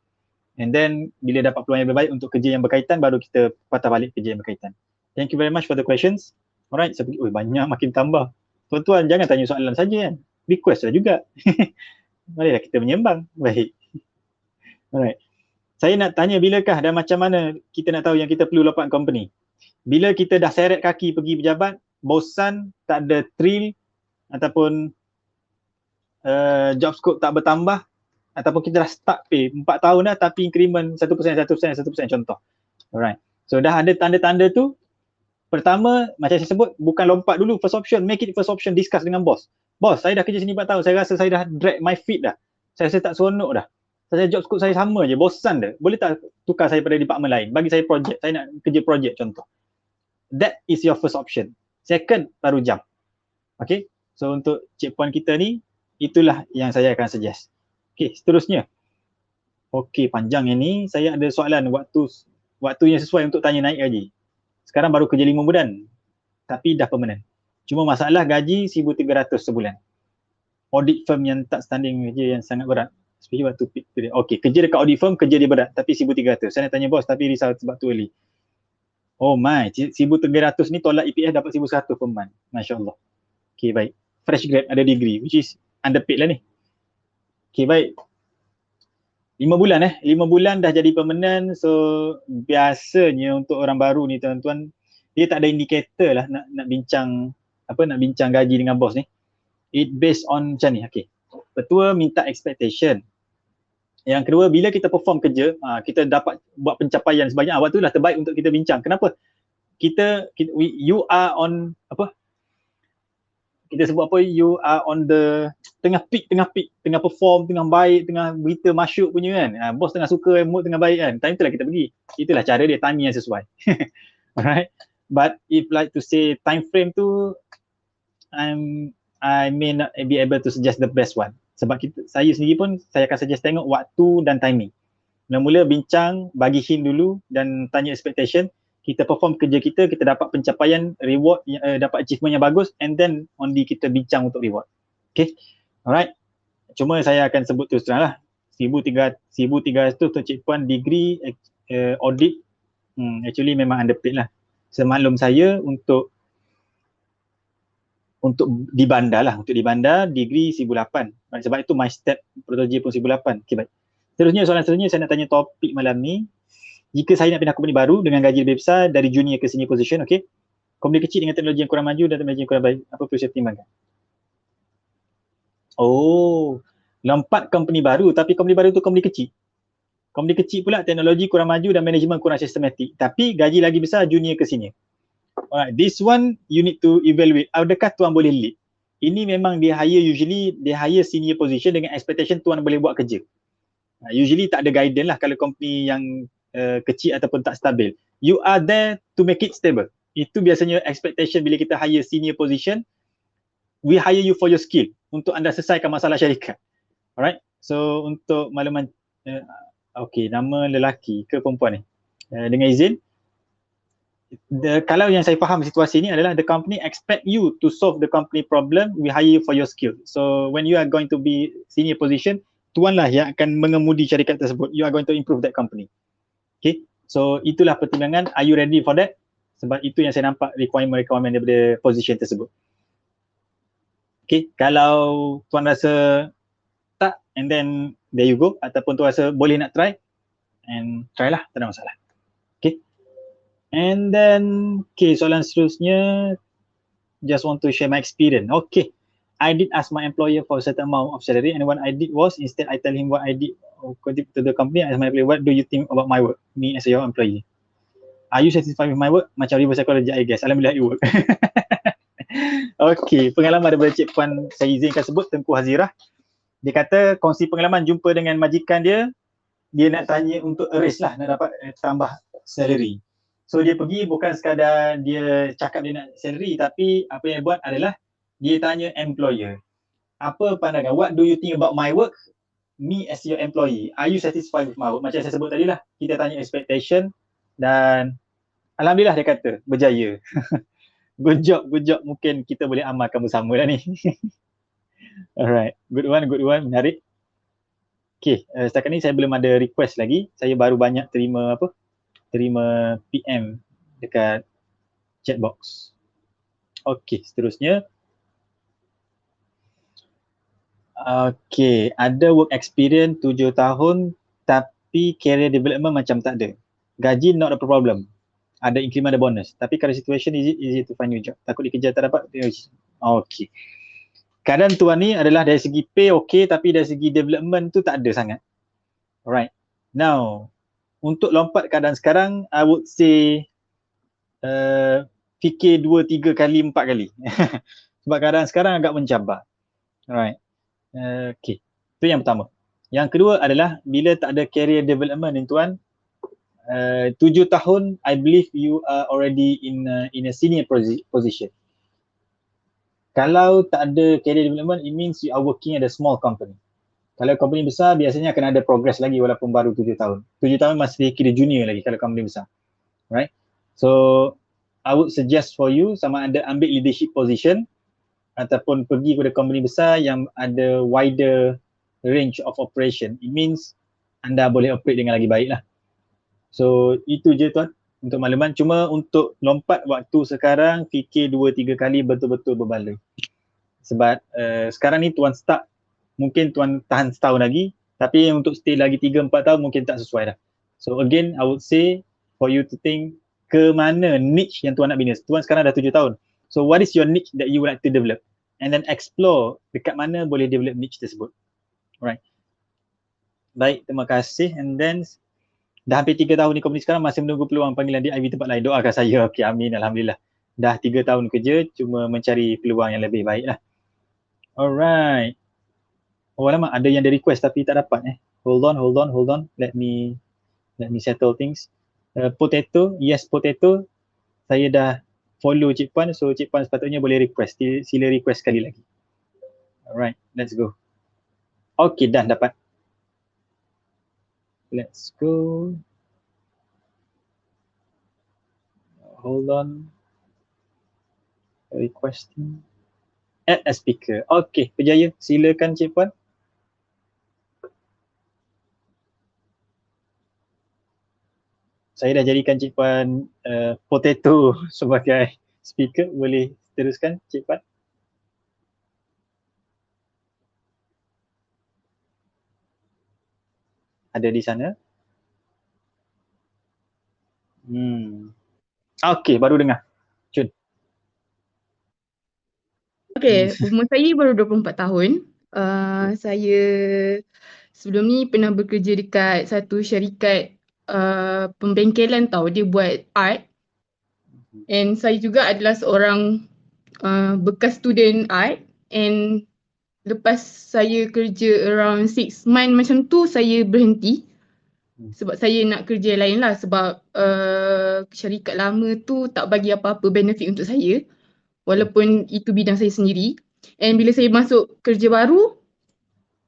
And then bila dapat peluang yang lebih baik untuk kerja yang berkaitan, baru kita patah balik kerja yang berkaitan. Thank you very much for the questions. Alright, saya pergi, banyak makin tambah. Tuan-tuan jangan tanya soalan saja kan. Request lah juga. Marilah kita menyembang. Baik. Alright. Saya nak tanya bilakah dan macam mana kita nak tahu yang kita perlu lompat company? Bila kita dah seret kaki pergi pejabat, bosan, tak ada thrill ataupun job scope tak bertambah ataupun kita dah stuck pay 4 tahun dah tapi increment 1%, 1%, 1% contoh. Alright. So dah ada tanda-tanda tu. Pertama, macam saya sebut, bukan lompat dulu first option, make it first option, discuss dengan bos. Bos, saya dah kerja sini 4 tahun, saya rasa saya dah drag my feet dah. Saya rasa tak seronok dah. Saya job scope saya sama je, bosan dah. Boleh tak tukar saya pada department lain? Bagi saya projek, saya nak kerja projek contoh. That is your first option. second baru jump. Okay, so untuk checkpoint kita ni, itulah yang saya akan suggest. Okay, seterusnya. Okay, panjang ini. Saya ada soalan waktu yang sesuai untuk tanya naik gaji. Sekarang baru kerja 5 bulan, tapi dah permanent. Cuma masalah gaji 1,300 sebulan. Audit firm yang tak standing kerja yang sangat berat. Especially waktu peak period. Okay, kerja dekat audit firm, kerja dia berat, tapi 1,300. Saya nak tanya bos, tapi risau sebab tu early. Oh my, 1,300 ni tolak EPF dapat 1,100 per month. Masya Allah. Okay, baik. Fresh grad, ada degree, which is underpaid lah ni. Okay, baik. 5 bulan 5 bulan dah jadi permanent. So biasanya untuk orang baru ni tuan-tuan, dia tak ada indikator lah nak bincang gaji dengan bos ni. It based on macam ni. Okay, pertama minta expectation. Yang kedua, bila kita perform kerja, kita dapat buat pencapaian sebanyak, waktu tu lah terbaik untuk kita bincang. Kenapa? You are on kita sebut you are on the tengah peak, tengah perform, tengah baik, tengah berita masuk punya kan. Bos tengah suka, mood tengah baik kan. Time tu lah kita pergi. Itulah cara dia, timing yang sesuai. Alright. But if like to say time frame tu, I may not be able to suggest the best one. Sebab saya sendiri pun, saya akan suggest tengok waktu dan timing. Mula-mula bincang, bagi hint dulu dan tanya expectation. Kita perform kerja kita dapat pencapaian, reward, dapat achievement yang bagus, and then only kita bincang untuk reward. Okay, alright. Cuma saya akan sebut terus terang lah, 1,300 untuk checkpoint degree audit, actually memang underpaid lah. Semaklum saya untuk di bandar degree 1,800. Sebab itu my step protologi pun 1,800. Okay, baik. Soalan seterusnya saya nak tanya topik malam ni. Jika saya nak pindah company baru dengan gaji lebih besar dari junior ke senior position, okay, company kecil dengan teknologi yang kurang maju dan teknologi yang kurang baik, apa perlu saya pertimbangkan? Oh, lompat company baru, tapi company baru tu company kecil. Company kecil pula teknologi kurang maju dan management kurang sistematik, tapi gaji lagi besar junior ke senior. Alright, this one you need to evaluate. Adakah tuan boleh lead? Ini memang dia hire senior position dengan expectation tuan boleh buat kerja. Usually tak ada guidance lah kalau company yang kecil ataupun tak stabil. You are there to make it stable. Itu biasanya expectation bila kita hire senior position. We hire you for your skill, untuk anda selesaikan masalah syarikat. Alright, so untuk makluman, okay, nama lelaki ke perempuan ni? Dengan izin, kalau yang saya faham situasi ni adalah the company expect you to solve the company problem, we hire you for your skill. So when you are going to be senior position, tuanlah yang akan mengemudi syarikat tersebut. You are going to improve that company. Okay, so itulah pertimbangan. Are you ready for that? Sebab itu yang saya nampak requirement daripada position tersebut. Okay, kalau tuan rasa tak, and then there you go. Ataupun tuan rasa boleh nak try, and try lah, tak ada masalah. Okay, and then, okay, soalan seterusnya, just want to share my experience. Okay, I did ask my employer for a certain amount of salary, and what I did was, instead I tell him what I did contribute to the company, I ask my employer, what do you think about my work, me as your employee? Are you satisfied with my work? Macam reverse psychology, I guess. Alhamdulillah, it work. Okay, pengalaman daripada Cik Puan, saya izinkan sebut, Tengku Hazirah. Dia kata, kongsi pengalaman jumpa dengan majikan dia nak tanya untuk raise lah, nak dapat tambah salary. So dia pergi bukan sekadar dia cakap dia nak salary, tapi apa yang dia buat adalah dia tanya employer, apa pandangan, what do you think about my work, me as your employee, are you satisfied with my work? Macam saya sebut tadi lah, kita tanya expectation dan alhamdulillah dia kata berjaya. Good job, mungkin kita boleh amalkan bersama lah ni. Alright, good one, menarik. Okay, setakat ni saya belum ada request lagi, saya baru banyak terima PM dekat chat box. Okay, seterusnya. Okay, ada work experience 7 tahun tapi career development macam tak ada. Gaji not a problem. Ada increment, ada bonus. Tapi kalau situation is it easy to find new job? Takut dikejar tak dapat? Okay. Keadaan tuan ni adalah dari segi pay okay, tapi dari segi development tu tak ada sangat. Alright. Now, untuk lompat keadaan sekarang, I would say fikir 2, 3 kali, 4 kali. Sebab keadaan sekarang agak mencabar. Alright. Okay, itu yang pertama. Yang kedua adalah bila tak ada career development ni tuan, 7 tahun, I believe you are already in a senior position. Kalau tak ada career development, it means you are working at a small company. Kalau company besar, biasanya akan ada progress lagi walaupun baru 7 tahun. 7 tahun masih kira junior lagi kalau company besar. Right? So, I would suggest for you sama ada ambil leadership position ataupun pergi kepada company besar yang ada wider range of operation. It means anda boleh operate dengan lagi baik lah. So, itu je tuan untuk makluman. Cuma untuk lompat waktu sekarang, fikir 2-3 kali betul-betul berbaloi. Sebab sekarang ni tuan start, mungkin tuan tahan setahun lagi, tapi untuk stay lagi 3-4 tahun mungkin tak sesuai dah. So again, I would say for you to think ke mana niche yang tuan nak bina. Tuan sekarang dah 7 tahun. So what is your niche that you would like to develop? And then explore dekat mana boleh develop niche tersebut. Alright. Baik, terima kasih. And then dah hampir 3 tahun ni company sekarang masih menunggu peluang panggilan di IB tempat lain. Doakan saya. Okay, amin. Alhamdulillah. Dah 3 tahun kerja, cuma mencari peluang yang lebih baik lah. Alright. Oh lama ada yang ada request tapi tak dapat Hold on. Let me settle things. Potato, yes potato. Saya dah follow Cik Puan, so Cik Puan sepatutnya boleh request. Sila request sekali lagi. Alright, let's go. Okay, dah dapat. Let's go. Hold on. Requesting. Add a speaker. Okay, berjaya. Silakan Cik Puan. Saya dah jadikan Cik Puan potato sebagai speaker. Boleh teruskan Cik Puan. Ada di sana. Okay, baru dengar. Cun. Okay, umur saya baru 24 tahun. Saya sebelum ni pernah bekerja dekat satu syarikat pembengkelan tau. Dia buat art. And saya juga adalah seorang bekas student art. And lepas saya kerja around 6 months macam tu, saya berhenti. Sebab saya nak kerja lain lah. Sebab syarikat lama tu tak bagi apa-apa benefit untuk saya. Walaupun itu bidang saya sendiri. And bila saya masuk kerja baru,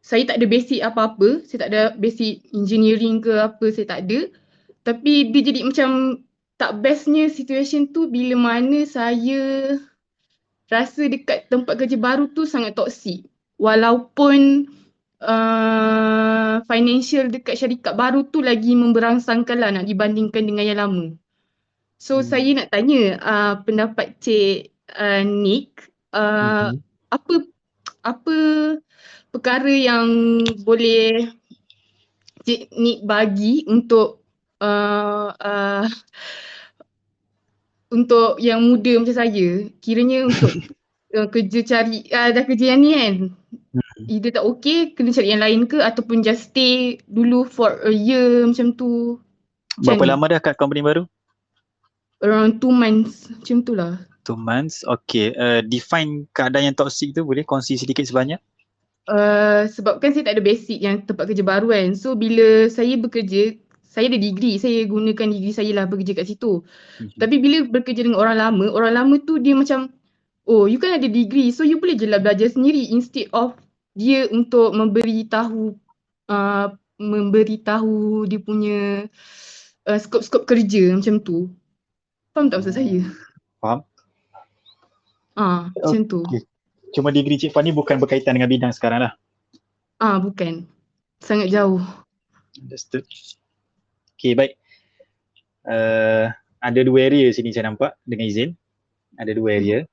saya tak ada basic apa-apa. Saya tak ada basic engineering ke apa, saya tak ada. Tapi dia jadi macam tak bestnya situation tu bila mana saya rasa dekat tempat kerja baru tu sangat toksik. Walaupun financial dekat syarikat baru tu lagi memberangsangkan lah nak dibandingkan dengan yang lama. So saya nak tanya pendapat Cik Nick, apa perkara yang boleh Cik Nick bagi untuk untuk yang muda macam saya, kiranya untuk kerja cari dah kerja yang ni kan, either tak okay kena cari yang lain ke ataupun just stay dulu for a year macam tu. Berapa lama dah kat company baru? Around 2 months macam tu lah. 2 months, okay. Define keadaan yang toxic tu, boleh kongsi sedikit sebanyak? Sebab kan saya tak ada basic yang tempat kerja baru kan. So bila saya bekerja, saya ada degree, saya gunakan degree saya lah bekerja kat situ. Tapi bila bekerja dengan orang lama tu dia macam, oh you kan ada degree, so you boleh je lah belajar sendiri, instead of dia untuk memberitahu dia punya skop-skop kerja macam tu. Faham tak maksud saya? Faham. Macam tu. Cuma degree Cik Puan ni bukan berkaitan dengan bidang sekarang lah. Bukan. Sangat jauh. Understood. Okay, baik. Ada 2 area sini saya nampak dengan izin. Ada 2 area.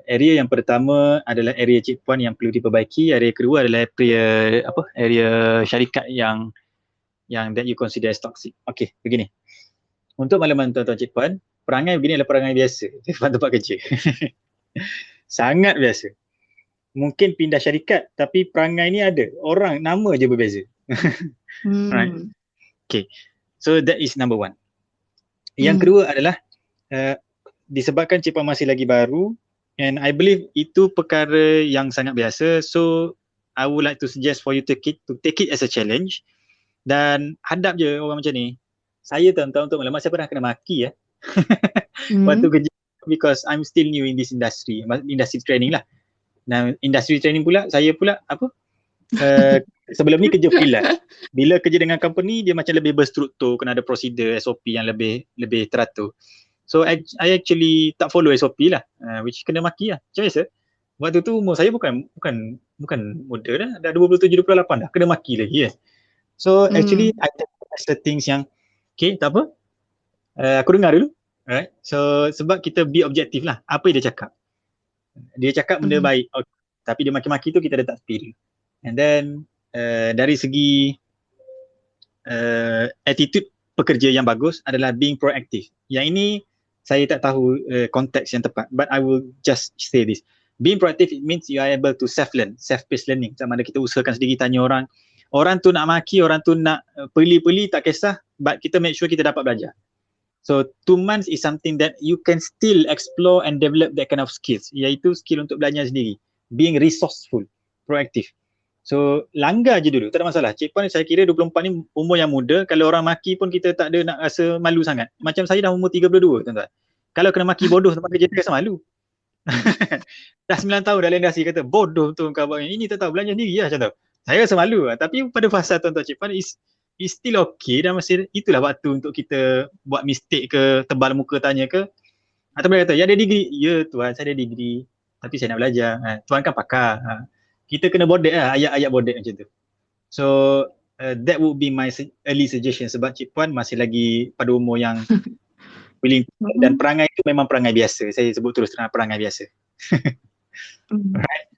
Area yang pertama adalah area Cik Puan yang perlu diperbaiki. Area kedua adalah area syarikat yang that you consider as toxic. Okay, begini. Untuk makluman tuan-tuan Cik Puan, perangai begini adalah perangai biasa di tempat kerja. Sangat biasa. Mungkin pindah syarikat tapi perangai ni ada. Orang, nama je berbeza. Right. Okay. So that is number 1. Yang kedua adalah disebabkan Cik Puan masih lagi baru, and I believe itu perkara yang sangat biasa. So I would like to suggest for you to take it as a challenge dan hadap je orang macam ni. Saya tahu untuk maklumat saya pernah kena maki waktu kerja because I'm still new in this industry training lah. Nah, industry training pula, saya pula sebelum ni kerja freelance. Bila kerja dengan company, dia macam lebih berstruktur, kena ada prosedur SOP yang lebih teratur. So I actually tak follow SOP lah, which kena maki lah. Macam biasa. Waktu tu umur saya bukan muda dah 27-28 dah, kena maki lagi kan. So actually I think that's the things yang okay, tak apa. Aku dengar dulu. Alright. So sebab kita be objektif lah. Apa yang dia cakap? Dia cakap benda baik. Okay. Tapi dia maki-maki tu kita letak tepi. And then dari segi attitude pekerja yang bagus adalah being proactive. Yang ini saya tak tahu konteks yang tepat, but I will just say this. Being proactive, it means you are able to self-learn, self-paced learning. Sama ada kita usahakan sendiri, tanya orang. Orang tu nak maki, orang tu nak peli-peli, tak kisah, but kita make sure kita dapat belajar. So 2 months is something that you can still explore and develop that kind of skills, iaitu skill untuk belajar sendiri. Being resourceful, proactive. So langgar je dulu, tak ada masalah. Cik Puan, saya kira 24 ni umur yang muda, kalau orang maki pun kita tak ada nak rasa malu sangat. Macam saya dah umur 32 tuan-tuan. Kalau kena maki bodoh tempat kerja, kita rasa malu. Dah 9 tahun dalam industri kata bodoh tu kau buat ini, tak tahu belanja sendiri lah macam tu. Saya rasa malu lah. Tapi pada fasa tuan-tuan Cik Puan is still okay, dan masih itulah waktu untuk kita buat mistake ke, tebal muka tanya ke. Atau mereka kata, ya ada degree. Ya tuan, saya ada degree, tapi saya nak belajar. Tuan kan pakar. Kita kena bodek lah, ayat-ayat bodek macam tu. So that would be my early suggestion, sebab Cik Puan masih lagi pada umur yang willing, dan perangai itu memang perangai biasa. Saya sebut terus terang, perangai biasa. Right.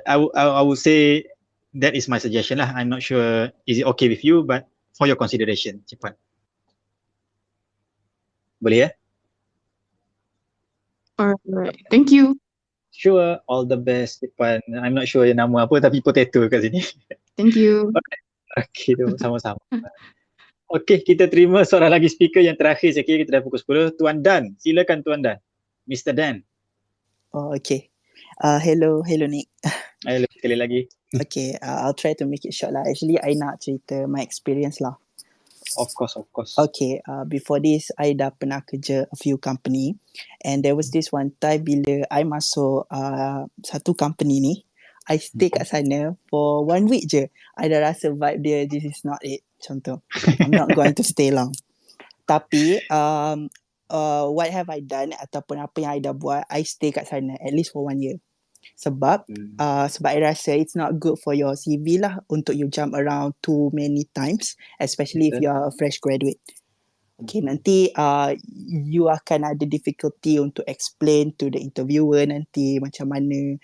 I would say that is my suggestion lah. I'm not sure is it okay with you, but for your consideration, Cik Puan. Boleh ya? Alright, thank you. Sure, all the best Cik Puan. I'm not sure yang nama apa, tapi potato kat sini. Thank you. Okay tu, sama-sama. Okay, kita terima seorang lagi speaker yang terakhir. Saya kira kita dah pukul 10. Tuan Dan, silakan Tuan Dan. Mr. Dan. Oh, okay. Hello Nick. Hello, sekali lagi. Okay, I'll try to make it short lah. Actually, I nak cerita my experience lah. Of course. Okay, before this, I dah pernah kerja a few company, and there was this one time bila I masuk satu company ni, I stay kat sana for 1 week je. I dah rasa vibe dia, this is not it. Contoh, I'm not going to stay long. Tapi, what have I done ataupun apa yang I dah buat, I stay kat sana at least for 1 year. Sebab I rasa it's not good for your CV lah untuk you jump around too many times, especially if you are a fresh graduate. Okay, nanti you akan ada difficulty untuk explain to the interviewer nanti macam mana.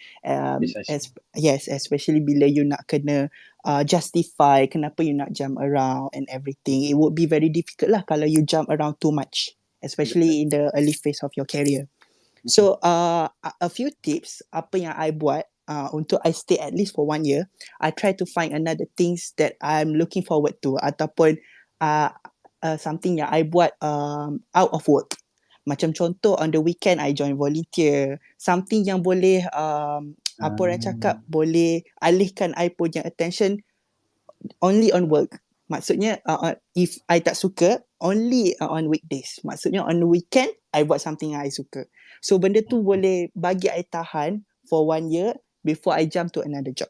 Yes, especially bila you nak kena justify kenapa you nak jump around and everything. It would be very difficult lah kalau you jump around too much, especially in the early phase of your career. So a few tips apa yang I buat untuk I stay at least for 1 year. I try to find another things that I'm looking forward to, ataupun something yang I buat out of work. Macam contoh, on the weekend I join volunteer, something yang boleh apa orang cakap, boleh alihkan I punya attention only on work. Maksudnya if I tak suka, only on weekdays. Maksudnya on the weekend I buat something yang I suka. So benda tu boleh bagi I tahan for 1 year before I jump to another job.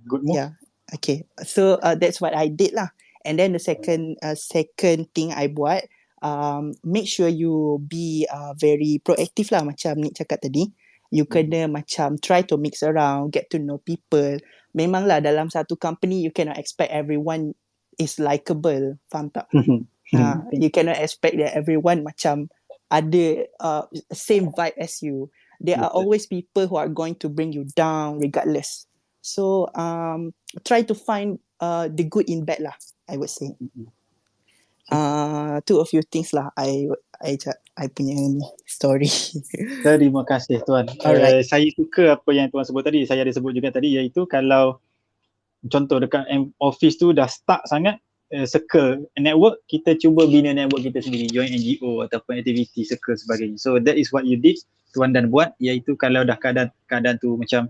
Good move. Yeah. Okay. So that's what I did lah. And then the second thing I buat, make sure you be very proactive lah, macam Nick cakap tadi. You kena macam try to mix around, get to know people. Memanglah dalam satu company you cannot expect everyone is likable. Faham tak? You cannot expect that everyone macam ada same vibe as you. There are always people who are going to bring you down regardless. So try to find the good in bad lah, I would say. Two a few things lah I punya ni story. Terima kasih Tuan. Saya suka apa yang Tuan sebut tadi. Saya ada sebut juga tadi, iaitu kalau contoh dekat office tu dah stuck sangat, circle network, kita cuba bina network kita sendiri, join NGO ataupun aktiviti circle sebagainya. So that is what you did, Tuan Dan buat, iaitu kalau dah keadaan tu macam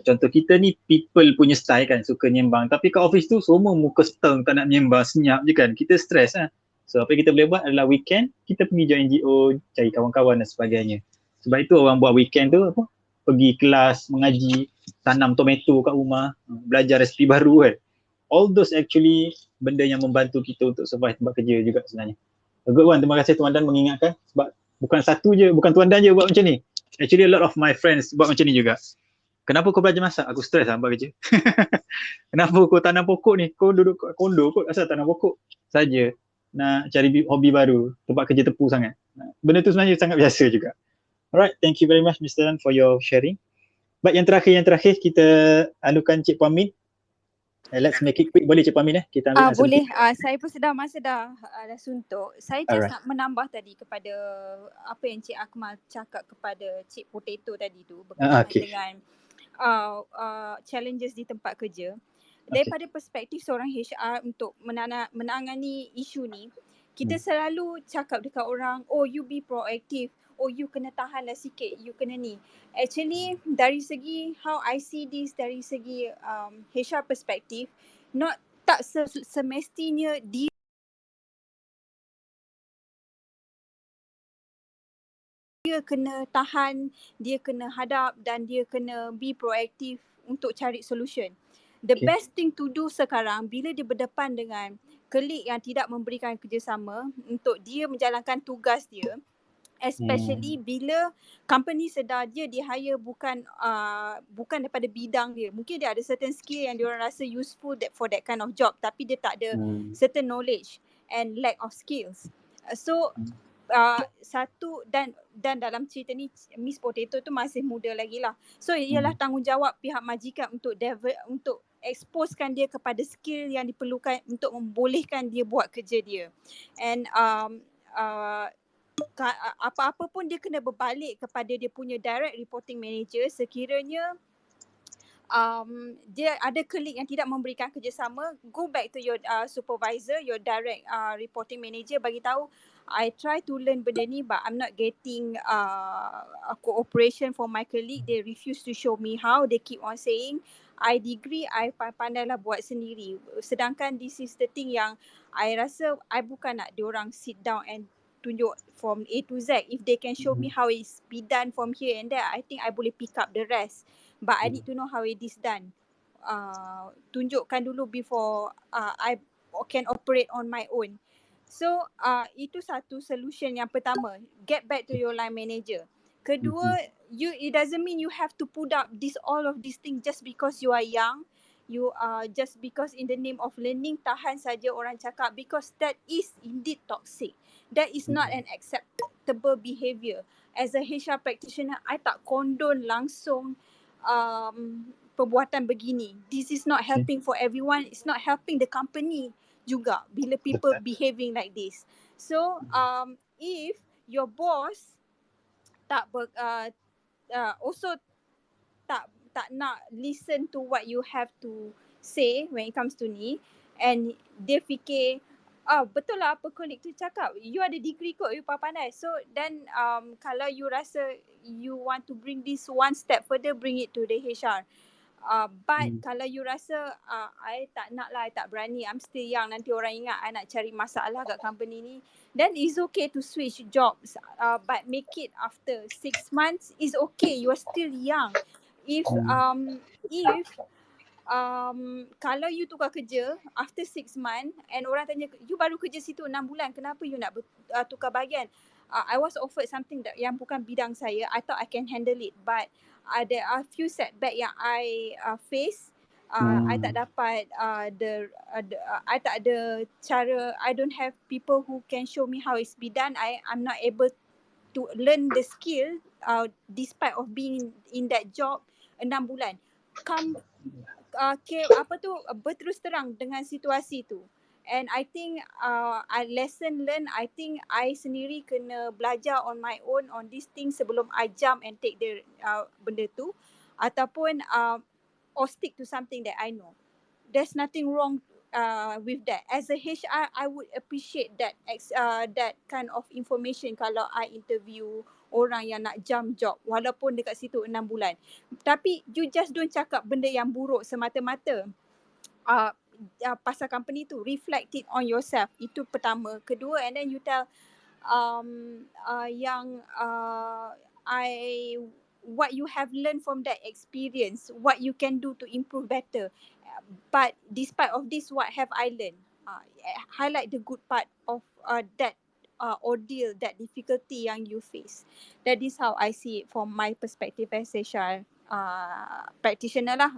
contoh kita ni people punya style kan, suka nyembang, tapi kat office tu semua muka stern, tak nak nyembang, senyap je kan, kita stress lah. So apa yang kita boleh buat adalah weekend kita pergi join NGO, cari kawan-kawan dan sebagainya. Sebab itu orang buat weekend tu apa? Pergi kelas, mengaji, tanam tomato kat rumah, belajar resipi baru kan. All those actually benda yang membantu kita untuk survive tempat kerja juga sebenarnya. Good one, terima kasih Tuan Dan mengingatkan, sebab bukan satu je, bukan Tuan Dan je buat macam ni. Actually a lot of my friends buat macam ni juga. Kenapa kau belajar masak? Aku stres lah buat kerja. Kenapa kau tanam pokok ni? Kau duduk kat kondo kot, asal tanam pokok saja. Nak cari hobi baru, tempat kerja tepu sangat. Benda tu sebenarnya sangat biasa juga. Alright, thank you very much Mr. Dan for your sharing. Baik, yang terakhir kita anukan Cik Puan Min. Let's make it quick. Boleh Cik Puan Min kita ambil answer. Boleh. Saya pun masa dah suntuk. Saya just nak menambah tadi kepada apa yang Cik Akmal cakap kepada Cik Potato tadi tu berkenaan dengan challenges di tempat kerja. Daripada perspektif seorang HR untuk menangani isu ni, kita selalu cakap dekat orang, oh you be proactive, oh you kena tahan lah sikit, you kena ni. Actually dari segi how I see this, dari segi HR perspektif, tak semestinya dia kena tahan, dia kena hadap dan dia kena be proactive untuk cari solution. The best thing to do sekarang bila dia berdepan dengan colleague yang tidak memberikan kerjasama untuk dia menjalankan tugas dia, especially bila company sedar dia di-hire bukan daripada bidang dia. Mungkin dia ada certain skill yang dia orang rasa useful for that kind of job, tapi dia tak ada certain knowledge and lack of skills. So satu dan dalam cerita ni Miss Potato tu masih muda lagi lah. So ialah tanggungjawab pihak majikan untuk exposekan dia kepada skill yang diperlukan untuk membolehkan dia buat kerja dia. And apa-apa pun dia kena berbalik kepada dia punya direct reporting manager sekiranya dia ada colleague yang tidak memberikan kerjasama. Go back to your supervisor, your direct reporting manager, bagi tahu I try to learn benda ni but I'm not getting cooperation from my colleague. They refuse to show me how. They keep on saying I degree, I pandailah buat sendiri. Sedangkan this is the thing yang I rasa I bukan nak diorang sit down and tunjuk from A to Z. If they can show me how it's be done from here and there, I think I boleh pick up the rest. But I need to know how it is done. Tunjukkan dulu before I can operate on my own. So itu satu solution yang pertama. Get back to your line manager. Kedua, it doesn't mean you have to put up all of these things just because you are young. You are just because in the name of learning, tahan saja orang cakap, because that is indeed toxic. That is not an acceptable behaviour. As a HR practitioner, I tak condone langsung perbuatan begini. This is not helping for everyone. It's not helping the company juga bila people behaving like this. So if your boss also tak nak listen to what you have to say when it comes to ni, and dia fikir betul lah apa colleague tu cakap, you ada degree kot, you pandai. So then kalau you rasa you want to bring this one step further, bring it to the HR. But kalau you rasa I tak nak lah, I tak berani, I'm still young, nanti orang ingat I nak cari masalah kat company ni, then it's okay to switch jobs. But make it after 6 months is okay, you are still young. If kalau you tukar kerja after 6 months and orang tanya, you baru kerja situ 6 bulan, kenapa you nak tukar bahagian? I was offered something yang bukan bidang saya. I thought I can handle it, but there are few setback yang I face. I tak dapat I tak ada cara, I don't have people who can show me how it's be done. I'm not able to learn the skill despite of being in that job 6 bulan. Berterus terang dengan situasi tu. And I think lesson learned, I think I sendiri kena belajar on my own on this thing sebelum I jump and take the benda tu, ataupun or stick to something that I know. There's nothing wrong with that. As a HR, I would appreciate that kind of information kalau I interview orang yang nak jump job walaupun dekat situ 6 bulan. Tapi you just don't cakap benda yang buruk semata-mata. pasal company tu, reflect it on yourself. Itu pertama. Kedua, and then you tell what you have learned from that experience, what you can do to improve better. But despite of this, what have I learned? Highlight the good part of that ordeal, that difficulty yang you face. That is how I see it from my perspective as HR practitioner lah.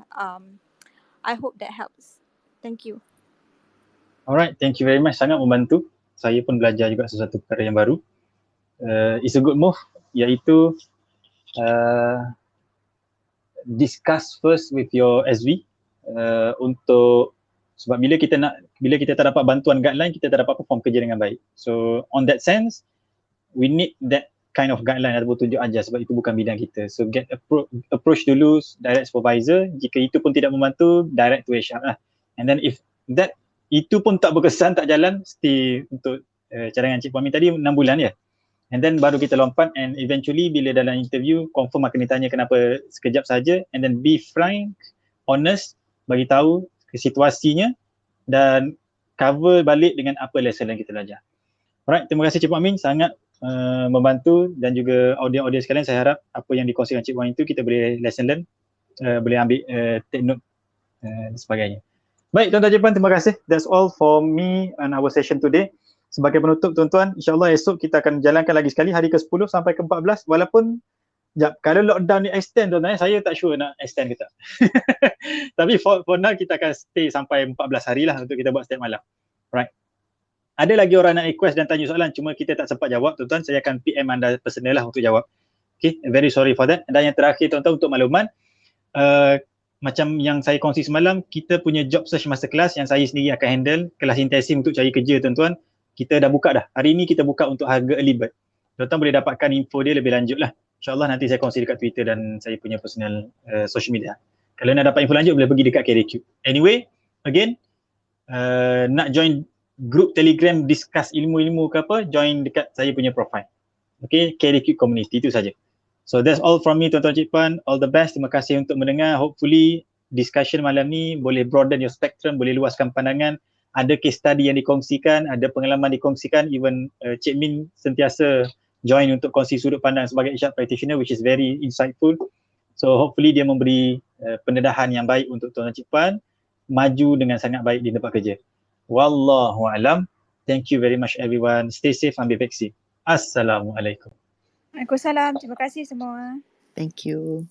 I hope that helps. Thank you. Alright, thank you very much. Sangat membantu. Saya pun belajar juga sesuatu perkara yang baru. It's a good move, iaitu discuss first with your SV untuk, sebab bila kita tak dapat bantuan guideline, kita tak dapat perform kerja dengan baik. So on that sense, we need that kind of guideline ataupun tunjuk ajar, sebab itu bukan bidang kita. So get approach dulu direct supervisor. Jika itu pun tidak membantu, direct to HR lah. And then if that itu pun tak berkesan, tak jalan, stay untuk cadangan Cik Puan Min tadi 6 bulan ya. And then baru kita lompat, and eventually bila dalam interview confirm akan ditanya kenapa sekejap saja, and then be frank, honest, bagi tahu ke situasinya dan cover balik dengan apa lesson yang kita belajar. Alright, terima kasih Cik Puan Min, sangat membantu, dan juga audiens sekalian, saya harap apa yang dikongsikan Cik Puan itu kita boleh lesson learn, boleh ambil take note dan sebagainya. Baik tuan-tuan Cik Puan, terima kasih. That's all for me and our session today. Sebagai penutup tuan-tuan, insyaAllah esok kita akan jalankan lagi sekali hari ke-10 sampai ke-14, walaupun kalau lockdown ni extend tuan-tuan, saya tak sure nak extend ke tak. Tapi for now kita akan stay sampai 14 hari lah untuk kita buat setiap malam. Right. Ada lagi orang nak request dan tanya soalan, cuma kita tak sempat jawab tuan-tuan, saya akan PM anda personal lah untuk jawab. Okay, very sorry for that. Dan yang terakhir tuan-tuan, untuk makluman, macam yang saya kongsi semalam, kita punya job search masterclass yang saya sendiri akan handle, kelas intensif untuk cari kerja tuan-tuan, kita dah buka dah. Hari ni kita buka untuk harga early bird. Tuan-tuan boleh dapatkan info dia lebih lanjut lah. InsyaAllah nanti saya kongsi dekat Twitter dan saya punya personal social media. Kalau nak dapat info lanjut, boleh pergi dekat KDQ. Anyway, again, nak join group Telegram discuss ilmu-ilmu ke apa, join dekat saya punya profile. Okay, KDQ community, itu saja. So that's all from me tuan-tuan Cik Puan. All the best, terima kasih untuk mendengar. Hopefully discussion malam ni boleh broaden your spectrum, boleh luaskan pandangan. Ada case study yang dikongsikan, ada pengalaman dikongsikan, even Cik Min sentiasa join untuk kongsi sudut pandang sebagai HR practitioner, which is very insightful. So hopefully dia memberi pendedahan yang baik untuk tuan-tuan Cik Puan maju dengan sangat baik di tempat kerja. Wallahu alam. Thank you very much everyone. Stay safe, ambil vaksin. Assalamualaikum. Waalaikumsalam. Terima kasih semua. Thank you.